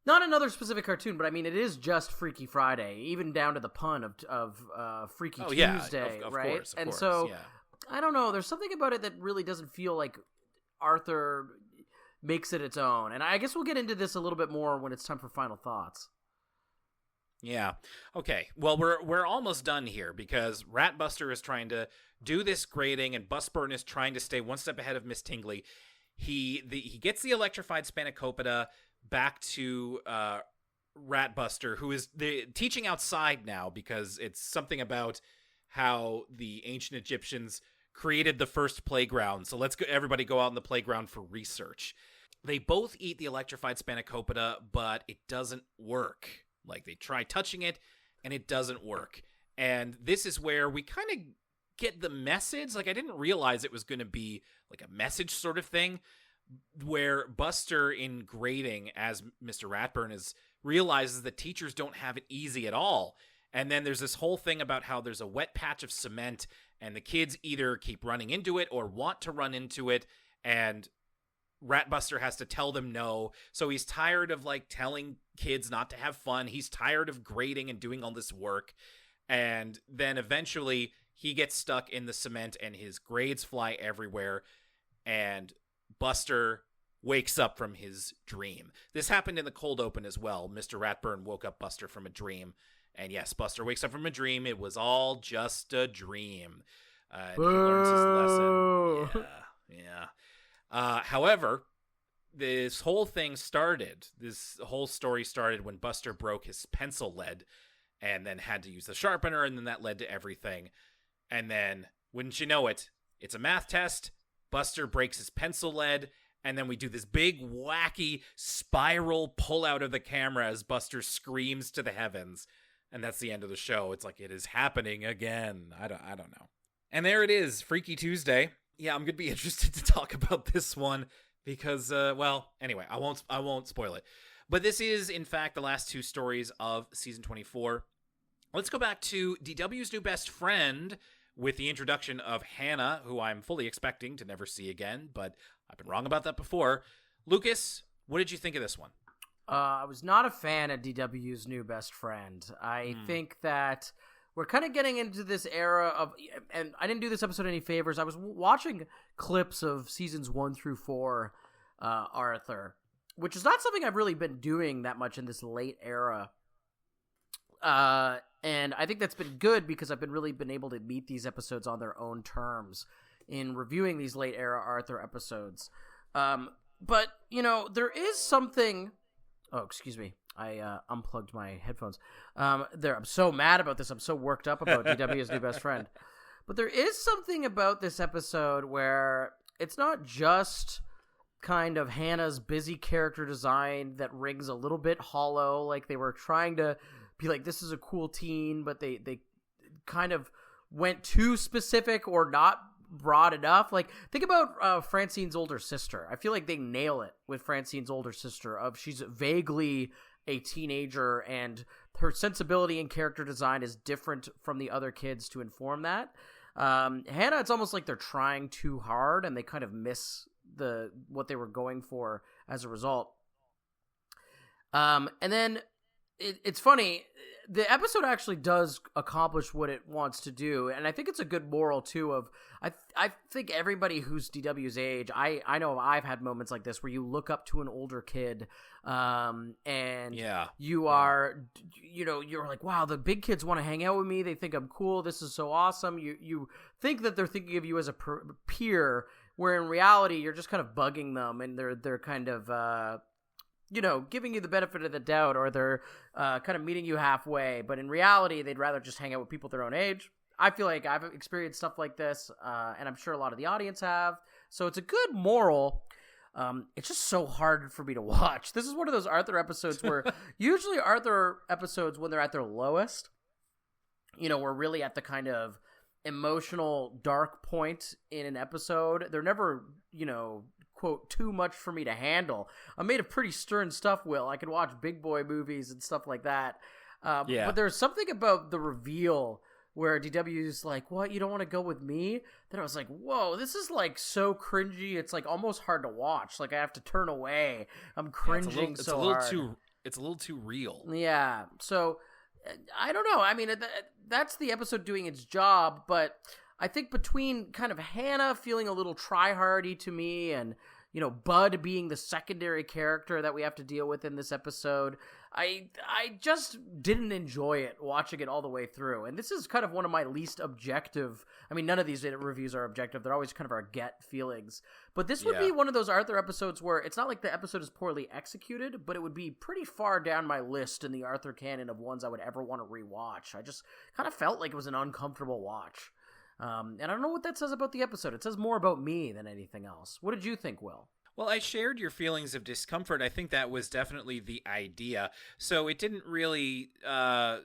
S2: Not another specific cartoon, but I mean, it is just Freaky Friday, even down to the pun of Freaky Tuesday,
S1: of
S2: right?
S1: Course,
S2: and
S1: course,
S2: so,
S1: yeah.
S2: I don't know. There's something about it that really doesn't feel like Arthur makes it its own. And I guess we'll get into this a little bit more when it's time for final thoughts.
S1: Yeah. Okay. Well, we're almost done here because Ratbuster is trying to do this grading, and Bustburn is trying to stay one step ahead of Miss Tingley. He gets the electrified spanakopita back to Ratbuster, who is teaching outside now because it's something about how the ancient Egyptians created the first playground. So let's everybody go out in the playground for research. they both eat the electrified spanakopita, but it doesn't work. Like, they try touching it, and it doesn't work. And this is where we kind of get the message. Like, I didn't realize it was going to be like a message sort of thing, where Buster, in grading as Mr. Ratburn, realizes that teachers don't have it easy at all. And then there's this whole thing about how there's a wet patch of cement, and the kids either keep running into it or want to run into it, and Ratbuster has to tell them no. So he's tired of, like, telling kids not to have fun. He's tired of grading and doing all this work. And then eventually he gets stuck in the cement and his grades fly everywhere. And Buster wakes up from his dream. This happened in the cold open as well. Mr. Ratburn woke up Buster from a dream. And yes, Buster wakes up from a dream. It was all just a dream. And he learns his lesson. Yeah. However, this whole thing started, this whole story started when Buster broke his pencil lead and then had to use the sharpener, and then that led to everything. And then, wouldn't you know it, it's a math test, Buster breaks his pencil lead, and then we do this big, wacky spiral pull out of the camera as Buster screams to the heavens. And that's the end of the show. It's like, it is happening again. I don't know. And there it is, Freaky Tuesday. Yeah, I'm going to be interested to talk about this one because, well, anyway, I won't spoil it. But this is, in fact, the last two stories of season 24. Let's go back to DW's new best friend with the introduction of Hannah, who I'm fully expecting to never see again, but I've been wrong about that before. Lucas, what did you think of this one?
S2: I was not a fan of DW's new best friend. I think that we're kind of getting into this era of, and I didn't do this episode any favors. I was watching clips of seasons 1 through 4, Arthur, which is not something I've really been doing that much in this late era. And I think that's been good because I've been able to meet these episodes on their own terms in reviewing these late era Arthur episodes. But, you know, there is something. Oh, excuse me. I unplugged my headphones. I'm so mad about this. I'm so worked up about DW's new best friend. But there is something about this episode where it's not just kind of Hannah's busy character design that rings a little bit hollow. Like, they were trying to be like, this is a cool teen, but they kind of went too specific or not broad enough. Like, think about Francine's older sister. I feel like they nail it with Francine's older sister. She's vaguely a teenager, and her sensibility and character design is different from the other kids to inform that. Hannah, it's almost like they're trying too hard, and they kind of miss what they were going for as a result. And then it's funny. The episode actually does accomplish what it wants to do, and I think it's a good moral too. I think everybody who's DW's age, I know I've had moments like this where you look up to an older kid, and you are, you know, you're like, wow, the big kids want to hang out with me. They think I'm cool. This is so awesome. You think that they're thinking of you as a peer, where in reality you're just kind of bugging them, and they're kind of you know, giving you the benefit of the doubt, or they're kind of meeting you halfway. But in reality, they'd rather just hang out with people their own age. I feel like I've experienced stuff like this, and I'm sure a lot of the audience have. So it's a good moral. It's just so hard for me to watch. This is one of those Arthur episodes where usually Arthur episodes, when they're at their lowest, you know, we're really at the kind of emotional dark point in an episode. They're never, you know, quote, too much for me to handle. I'm made of pretty stern stuff, Will. I can watch big boy movies and stuff like that. But there's something about the reveal where DW's like, what, you don't want to go with me? Then I was like, whoa, this is like so cringy. It's like almost hard to watch. Like, I have to turn away. I'm cringing so hard.
S1: It's a little too real.
S2: Yeah. So I don't know. I mean, that's the episode doing its job, but I think between kind of Hannah feeling a little try-hardy to me and, you know, Bud being the secondary character that we have to deal with in this episode, I just didn't enjoy it watching it all the way through. And this is kind of one of my least objective. I mean, none of these reviews are objective. They're always kind of our get feelings. But this would be one of those Arthur episodes where it's not like the episode is poorly executed, but it would be pretty far down my list in the Arthur canon of ones I would ever want to rewatch. I just kind of felt like it was an uncomfortable watch. And I don't know what that says about the episode. It says more about me than anything else. What did you think, Will?
S1: Well, I shared your feelings of discomfort. I think that was definitely the idea. So it didn't really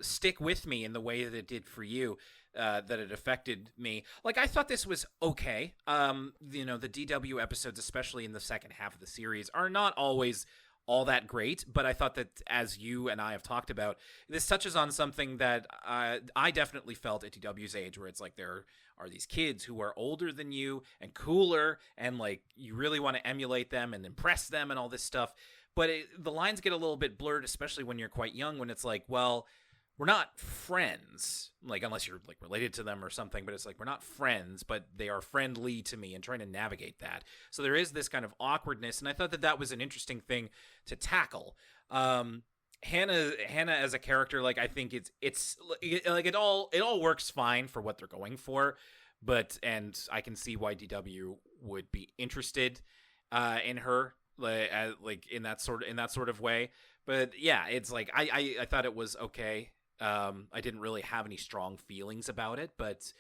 S1: stick with me in the way that it did for you, that it affected me. Like, I thought this was okay. The DW episodes, especially in the second half of the series, are not always all that great, but I thought that, as you and I have talked about, this touches on something that I definitely felt at DW's age, where it's like there are these kids who are older than you and cooler, and like you really want to emulate them and impress them and all this stuff. But the lines get a little bit blurred, especially when you're quite young, when it's like, well, we're not friends, like, unless you're like related to them or something, but it's like, we're not friends, but they are friendly to me, and trying to navigate that. So there is this kind of awkwardness, and I thought that that was an interesting thing to tackle. Hannah as a character, like, I think it's like it all works fine for what they're going for, and I can see why DW would be interested in her, like in that sort of way. But yeah, it's like I thought it was okay. I didn't really have any strong feelings about it, but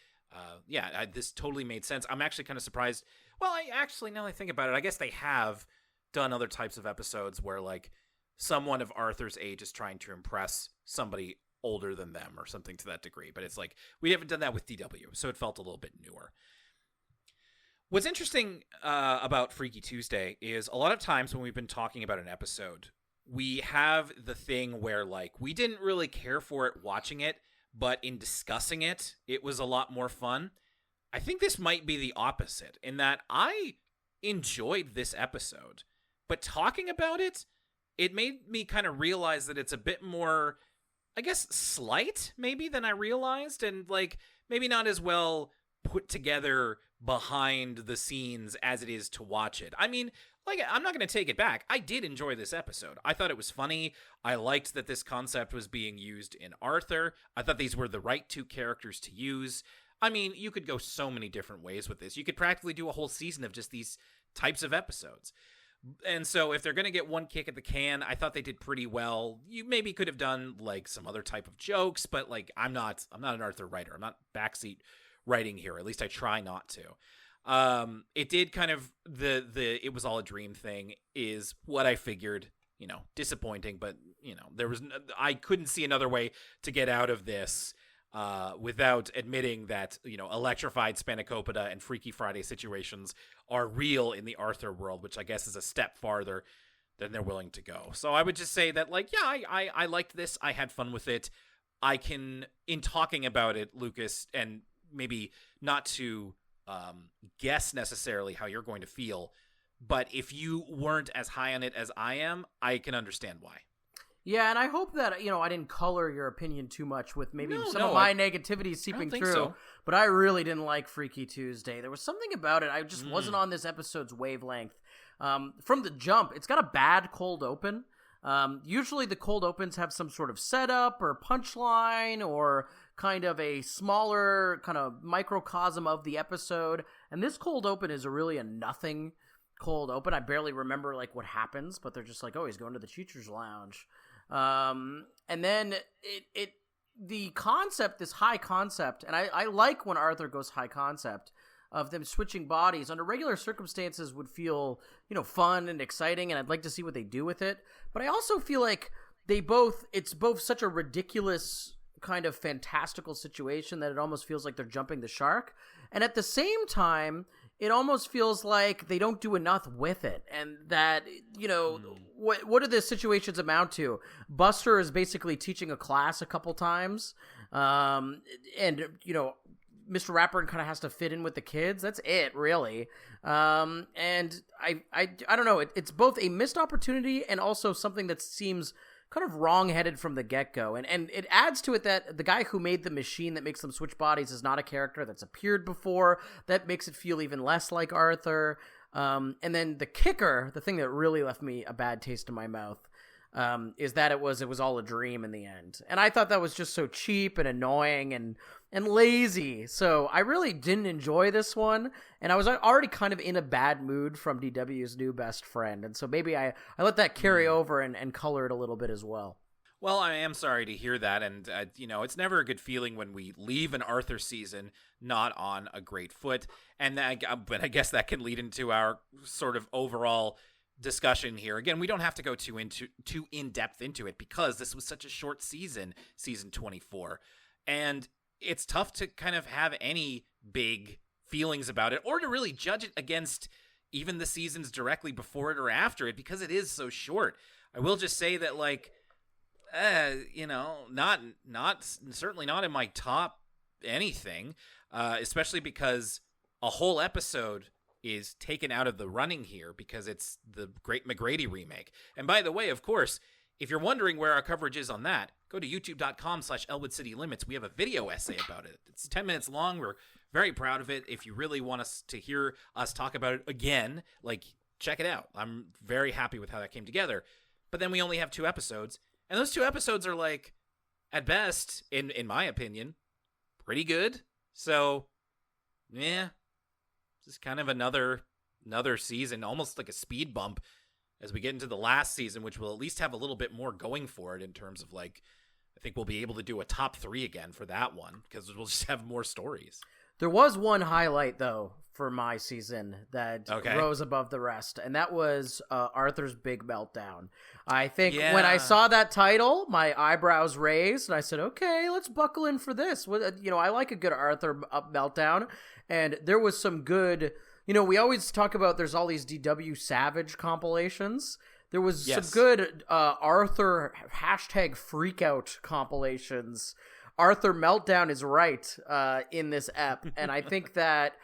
S1: this totally made sense. I'm actually kind of surprised. Well, now that I think about it, I guess they have done other types of episodes where like someone of Arthur's age is trying to impress somebody older than them or something to that degree. But it's like, we haven't done that with DW, so it felt a little bit newer. What's interesting about Freaky Tuesday is a lot of times when we've been talking about an episode, we have the thing where like we didn't really care for it watching it, but in discussing it, it was a lot more fun. I think this might be the opposite, in that I enjoyed this episode, but talking about it, it made me kind of realize that it's a bit more, I guess, slight maybe than I realized, and like maybe not as well put together behind the scenes as it is to watch it. I mean, like, I'm not going to take it back. I did enjoy this episode. I thought it was funny. I liked that this concept was being used in Arthur. I thought these were the right two characters to use. I mean, you could go so many different ways with this. You could practically do a whole season of just these types of episodes. And so if they're going to get one kick at the can, I thought they did pretty well. You maybe could have done like some other type of jokes, but like I'm not an Arthur writer. I'm not backseat writing here. At least I try not to. It did kind of the it was all a dream thing is what I figured, disappointing, but I couldn't see another way to get out of this without admitting that, electrified spanakopita and Freaky Friday situations are real in the Arthur world, which I guess is a step farther than they're willing to go. So I would just say that, like, yeah, I liked this. I had fun with it. I can, in talking about it, Lucas, and maybe not to guess necessarily how you're going to feel, but if you weren't as high on it as I am, I can understand why.
S2: Yeah, and I hope that, I didn't color your opinion too much with maybe some of my negativity seeping through. So. But I really didn't like Freaky Tuesday. There was something about it. I just wasn't on this episode's wavelength. From the jump, it's got a bad cold open. Usually the cold opens have some sort of setup or punchline or kind of a smaller kind of microcosm of the episode. And this cold open is really a nothing cold open. I barely remember like what happens, but they're just like, oh, he's going to the teacher's lounge. And then the concept, this high concept, and I like when Arthur goes high concept of them switching bodies under regular circumstances would feel, fun and exciting, and I'd like to see what they do with it. But I also feel like it's both such a ridiculous kind of fantastical situation that it almost feels like they're jumping the shark. And at the same time, it almost feels like they don't do enough with it, and that, what do the situations amount to? Buster is basically teaching a class a couple times, and, Mr. Ratburn kind of has to fit in with the kids. That's it, really. And I don't know. It's both a missed opportunity and also something that seems kind of wrong-headed from the get-go. And it adds to it that the guy who made the machine that makes them switch bodies is not a character that's appeared before. That makes it feel even less like Arthur. And then the kicker, the thing that really left me a bad taste in my mouth, is that it was all a dream in the end. And I thought that was just so cheap and annoying and lazy. So I really didn't enjoy this one. And I was already kind of in a bad mood from DW's new best friend. And so maybe I let that carry over and color it a little bit as well.
S1: Well, I am sorry to hear that, and it's never a good feeling when we leave an Arthur season not on a great foot, but I guess that can lead into our sort of overall discussion here. Again, we don't have to go too in depth into it because this was such a short season 24, and it's tough to kind of have any big feelings about it or to really judge it against even the seasons directly before it or after it because it is so short. I will just say that not certainly not in my top anything, especially because a whole episode is taken out of the running here because it's the Great McGrady remake. And by the way, of course, if you're wondering where our coverage is on that, go to youtube.com/Elwood City Limits. We have a video essay about it. It's 10 minutes long. We're very proud of it. If you really want us to hear us talk about it again, check it out. I'm very happy with how that came together. But then we only have 2 episodes. And those 2 episodes are at best, in my opinion, pretty good. So, yeah, this is kind of another season, almost like a speed bump as we get into the last season, which will at least have a little bit more going for it in terms of I think we'll be able to do a top 3 again for that one because we'll just have more stories.
S2: There was one highlight, though, for my season that rose above the rest, and that was Arthur's big meltdown. I think when I saw that title, my eyebrows raised, and I said, okay, let's buckle in for this. I like a good Arthur meltdown, and there was some good... we always talk about there's all these DW Savage compilations. There was some good Arthur #freakout compilations. Arthur meltdown is right in this ep, and I think that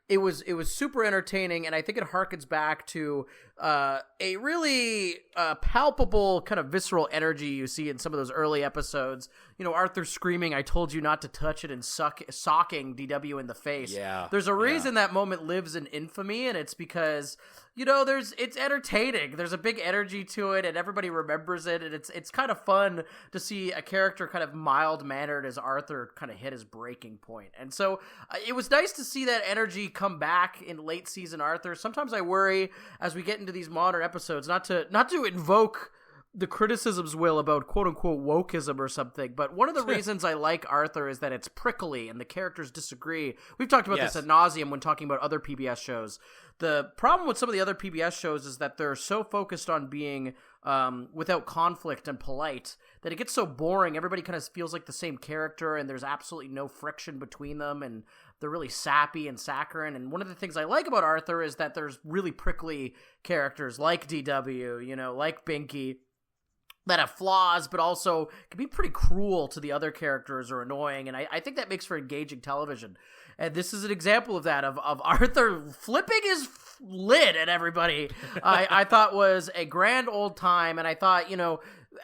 S2: it was super entertaining, and I think it harkens back to a really palpable kind of visceral energy you see in some of those early episodes. Arthur screaming, "I told you not to touch it," and socking DW in the face.
S1: Yeah,
S2: there's a reason that moment lives in infamy, and it's because it's entertaining. There's a big energy to it, and everybody remembers it, and it's kind of fun to see a character kind of mild-mannered as Arthur kind of hit his breaking point. And so it was nice to see that energy come back in late season Arthur. Sometimes I worry as we get into these modern episodes, not to invoke the criticisms, Will, about quote-unquote wokeism or something, but one of the reasons I like Arthur is that it's prickly and the characters disagree. We've talked about this ad nauseum when talking about other PBS shows. The problem with some of the other PBS shows is that they're so focused on being without conflict and polite that it gets so boring. Everybody kind of feels like the same character, and there's absolutely no friction between them, and they're really sappy and saccharine. And one of the things I like about Arthur is that there's really prickly characters like DW, like Binky, that have flaws, but also can be pretty cruel to the other characters or annoying. And I think that makes for engaging television. And this is an example of that, of Arthur flipping his lid at everybody. I thought was a grand old time. And I thought,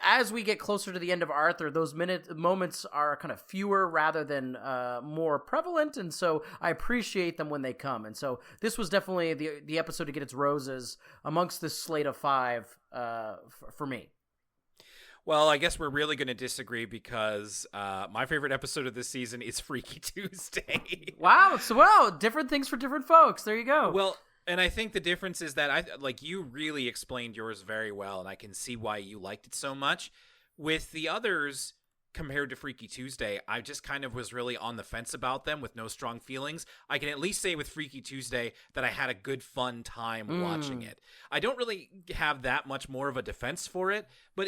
S2: as we get closer to the end of Arthur, those moments are kind of fewer rather than more prevalent. And so I appreciate them when they come. And so this was definitely the episode to get its roses amongst this slate of 5 for me.
S1: Well, I guess we're really going to disagree because my favorite episode of this season is Freaky Tuesday.
S2: Wow. So, different things for different folks. There you go.
S1: Well, and I think the difference is that you really explained yours very well, and I can see why you liked it so much. With the others, compared to Freaky Tuesday, I just kind of was really on the fence about them with no strong feelings. I can at least say with Freaky Tuesday that I had a good fun time watching it. I don't really have that much more of a defense for it, but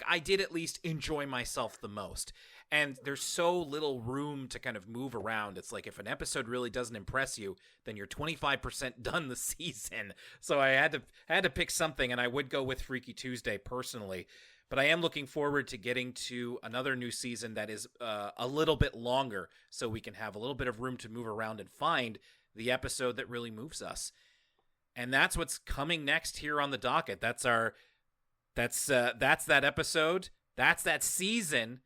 S1: I did at least enjoy myself the most. And there's so little room to kind of move around. It's like if an episode really doesn't impress you, then you're 25% done the season. So I had to pick something, and I would go with Freaky Tuesday personally. But I am looking forward to getting to another new season that is a little bit longer so we can have a little bit of room to move around and find the episode that really moves us. And that's what's coming next here on the docket. That's that episode. That's that season.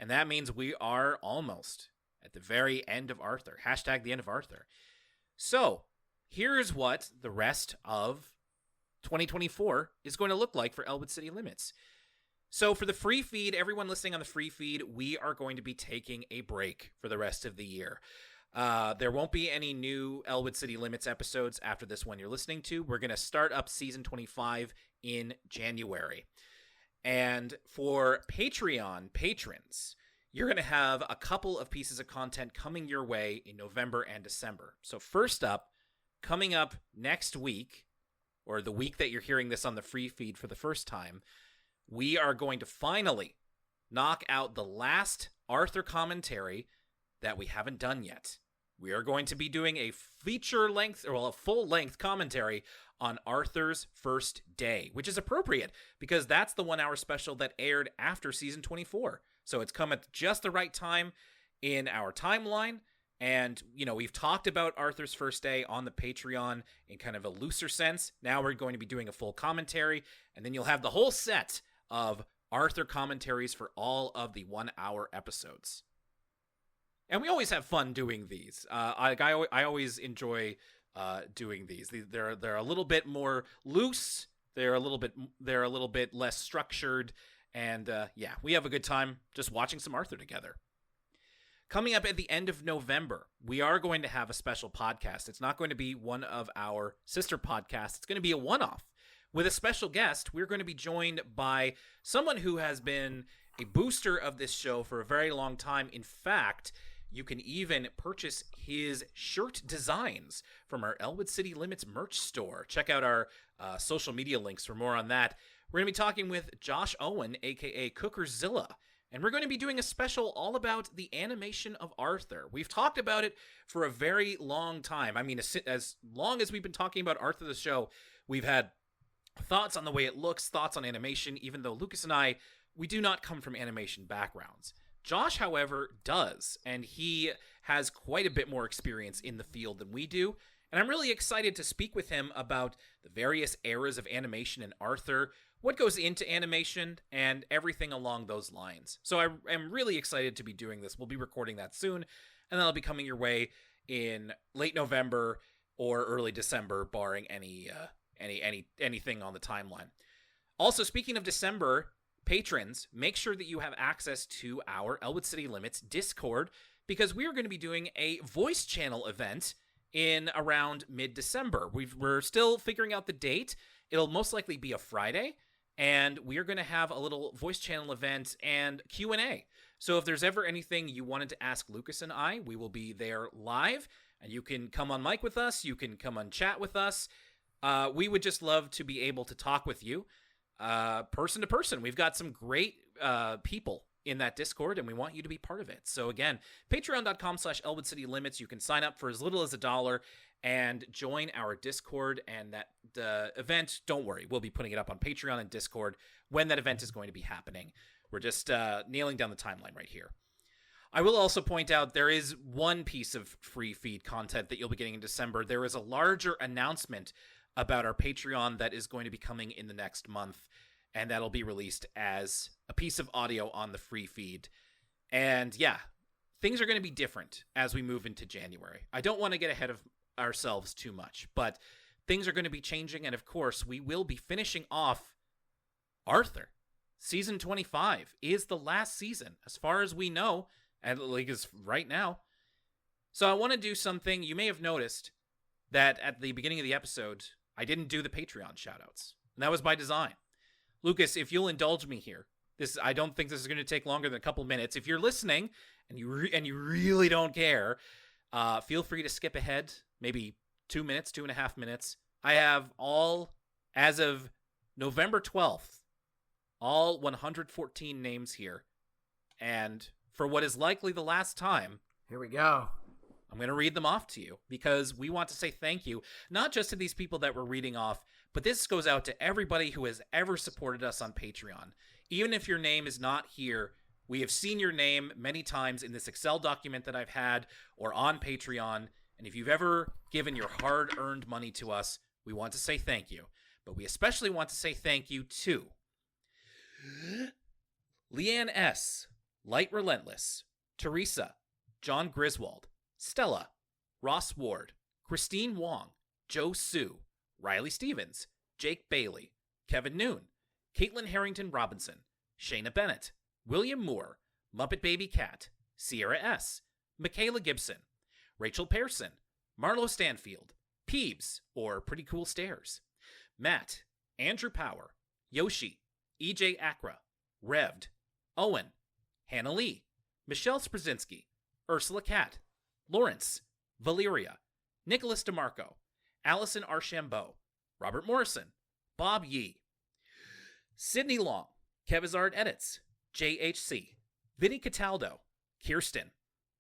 S1: And that means we are almost at the very end of Arthur. # the end of Arthur. So here's what the rest of 2024 is going to look like for Elwood City Limits. So for the free feed, everyone listening on the free feed, we are going to be taking a break for the rest of the year. There won't be any new Elwood City Limits episodes after this one you're listening to. We're going to start up season 25 in January. And for Patreon patrons, you're going to have a couple of pieces of content coming your way in November and December. So first up, coming up next week, or the week that you're hearing this on the free feed for the first time, we are going to finally knock out the last Arthur commentary that we haven't done yet. We are going to be doing a a full-length commentary on Arthur's First Day, which is appropriate because that's the 1 hour special that aired after season 24. So it's come at just the right time in our timeline. And, we've talked about Arthur's First Day on the Patreon in kind of a looser sense. Now we're going to be doing a full commentary, and then you'll have the whole set of Arthur commentaries for all of the 1 hour episodes. And we always have fun doing these. I always enjoy doing these. They're a little bit more loose. They're a little bit less structured, and we have a good time just watching some Arthur together. Coming up at the end of November, we are going to have a special podcast. It's not going to be one of our sister podcasts. It's going to be a one-off. With a special guest, we're going to be joined by someone who has been a booster of this show for a very long time. In fact, you can even purchase his shirt designs from our Elwood City Limits merch store. Check out our social media links for more on that. We're going to be talking with Josh Owen, a.k.a. Cookerzilla, and we're going to be doing a special all about the animation of Arthur. We've talked about it for a very long time. I mean, as long as we've been talking about Arthur the show, we've had thoughts on the way it looks, thoughts on animation, even though Lucas and I, we do not come from animation backgrounds. Josh, however, does, and he has quite a bit more experience in the field than we do, and I'm really excited to speak with him about the various eras of animation in Arthur, what goes into animation, and everything along those lines. So I am really excited to be doing this. We'll be recording that soon, and that'll be coming your way in late November or early December, barring anything on the timeline. Also, speaking of December, patrons, make sure that you have access to our Elwood City Limits Discord, because we are going to be doing a voice channel event in around mid-December. We're still figuring out the date. It'll most likely be a Friday, and we are going to have a little voice channel event and Q&A. So if there's ever anything you wanted to ask Lucas and I, we will be there live, and you can come on mic with us. You can come on chat with us. We would just love to be able to talk with you person to person. We've got some great people in that Discord, and we want you to be part of it. So again, patreon.com/Elwood City Limits. You can sign up for as little as $1 and join our Discord. And that the event, don't worry, we'll be putting it up on Patreon and Discord when that event is going to be happening. We're just nailing down the timeline right here. I will also point out there is one piece of free feed content that you'll be getting in December. There is a larger announcement about our Patreon that is going to be coming in the next month, and that'll be released as a piece of audio on the free feed. And yeah, things are going to be different as we move into January. I don't want to get ahead of ourselves too much, but things are going to be changing, and of course, we will be finishing off Arthur. Season 25 is the last season, as far as we know, at least right now. So I want to do something. You may have noticed that at the beginning of the episode, I didn't do the Patreon shoutouts, and that was by design. Lucas, if you'll indulge me here, I don't think this is going to take longer than a couple minutes. If you're listening and you really don't care, feel free to skip ahead, maybe 2 minutes, 2.5 minutes. I have all, as of November 12th, all 114 names here, and for what is likely the last time,
S2: here we go.
S1: I'm going to read them off to you because we want to say thank you, not just to these people that we're reading off, but this goes out to everybody who has ever supported us on Patreon. Even if your name is not here, we have seen your name many times in this Excel document that I've had or on Patreon. And if you've ever given your hard-earned money to us, we want to say thank you. But we especially want to say thank you to Leanne S., Light Relentless, Teresa, John Griswold, Stella, Ross Ward, Christine Wong, Joe Sue, Riley Stevens, Jake Bailey, Kevin Noon, Caitlin Harrington Robinson, Shayna Bennett, William Moore, Muppet Baby Cat, Sierra S., Michaela Gibson, Rachel Pearson, Marlo Stanfield, Peebs, or Pretty Cool Stairs, Matt, Andrew Power, Yoshi, E.J. Acra, Revd, Owen, Hannah Lee, Michelle Sprzinski, Ursula Catt, Lawrence, Valeria, Nicholas DeMarco, Allison Archambault, Robert Morrison, Bob Yee, Sydney Long, Kevizard Edits, JHC, Vinny Cataldo, Kirsten,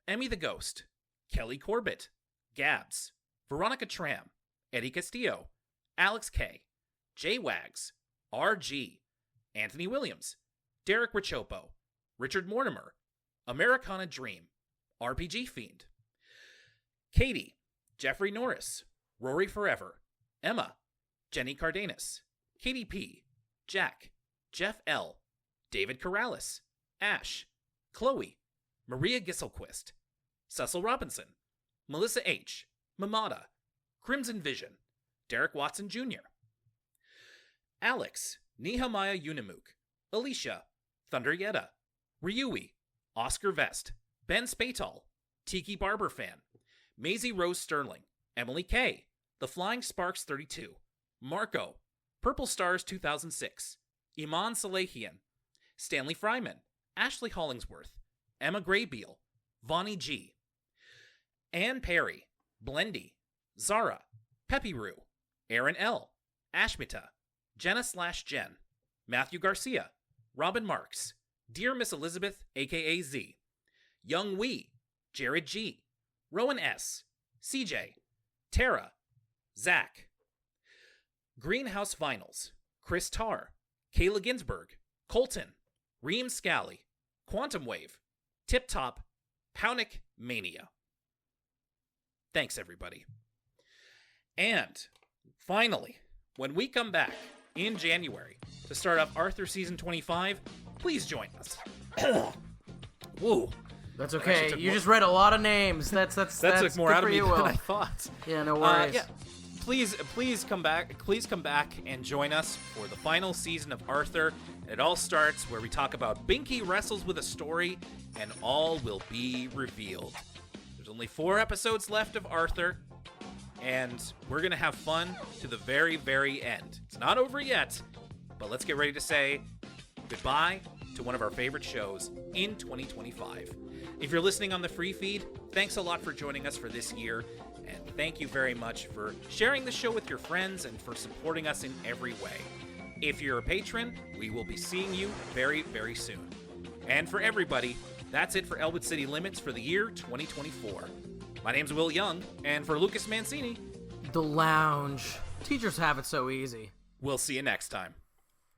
S1: Emmy the Ghost, Kelly Corbett, Gabs, Veronica Tram, Eddie Castillo, Alex K, Jay Wags, RG, Anthony Williams, Derek Richopo, Richard Mortimer, Americana Dream, RPG Fiend, Katie, Jeffrey Norris, Rory Forever, Emma, Jenny Cardenas, Katie P, Jack, Jeff L, David Corrales, Ash, Chloe, Maria Gisselquist, Cecil Robinson, Melissa H, Mamada, Crimson Vision, Derek Watson Jr., Alex, Nehemiah Unimuk, Alicia, Thunder Yetta, Ryui, Oscar Vest, Ben Spatal, Tiki Barber Fan, Maisie Rose Sterling, Emily K, The Flying Sparks 32, Marco, Purple Stars 2006, Iman Salehian, Stanley Fryman, Ashley Hollingsworth, Emma Graybeal, Vonnie G, Ann Perry, Blendy, Zara, Peppy Roo, Aaron L, Ashmita, Jenna/Jen, Matthew Garcia, Robin Marks, Dear Miss Elizabeth, aka Z, Young Wee, Jared G, Rowan S, CJ, Tara, Zach, Greenhouse Vinyls, Chris Tarr, Kayla Ginsberg, Colton, Reem Scally, Quantum Wave, Tip Top, Paunic Mania. Thanks, everybody. And finally, when we come back in January to start off Arthur Season 25, please join us. Woo.
S2: That's okay. You just read a lot of names. That's
S1: took more out of me than I thought.
S2: Yeah, no worries.
S1: Please come back. Please come back and join us for the final season of Arthur. And it all starts where we talk about Binky wrestles with a story, and all will be revealed. There's only 4 episodes left of Arthur, and we're gonna have fun to the very, very end. It's not over yet, but let's get ready to say goodbye to one of our favorite shows in 2025. If you're listening on the free feed, thanks a lot for joining us for this year, and thank you very much for sharing the show with your friends and for supporting us in every way. If you're a patron, we will be seeing you very, very soon. And for everybody, that's it for Elwood City Limits for the year 2024. My name's Will Young, and for Lucas Mancini,
S2: The Lounge. Teachers have it so easy.
S1: We'll see you next time.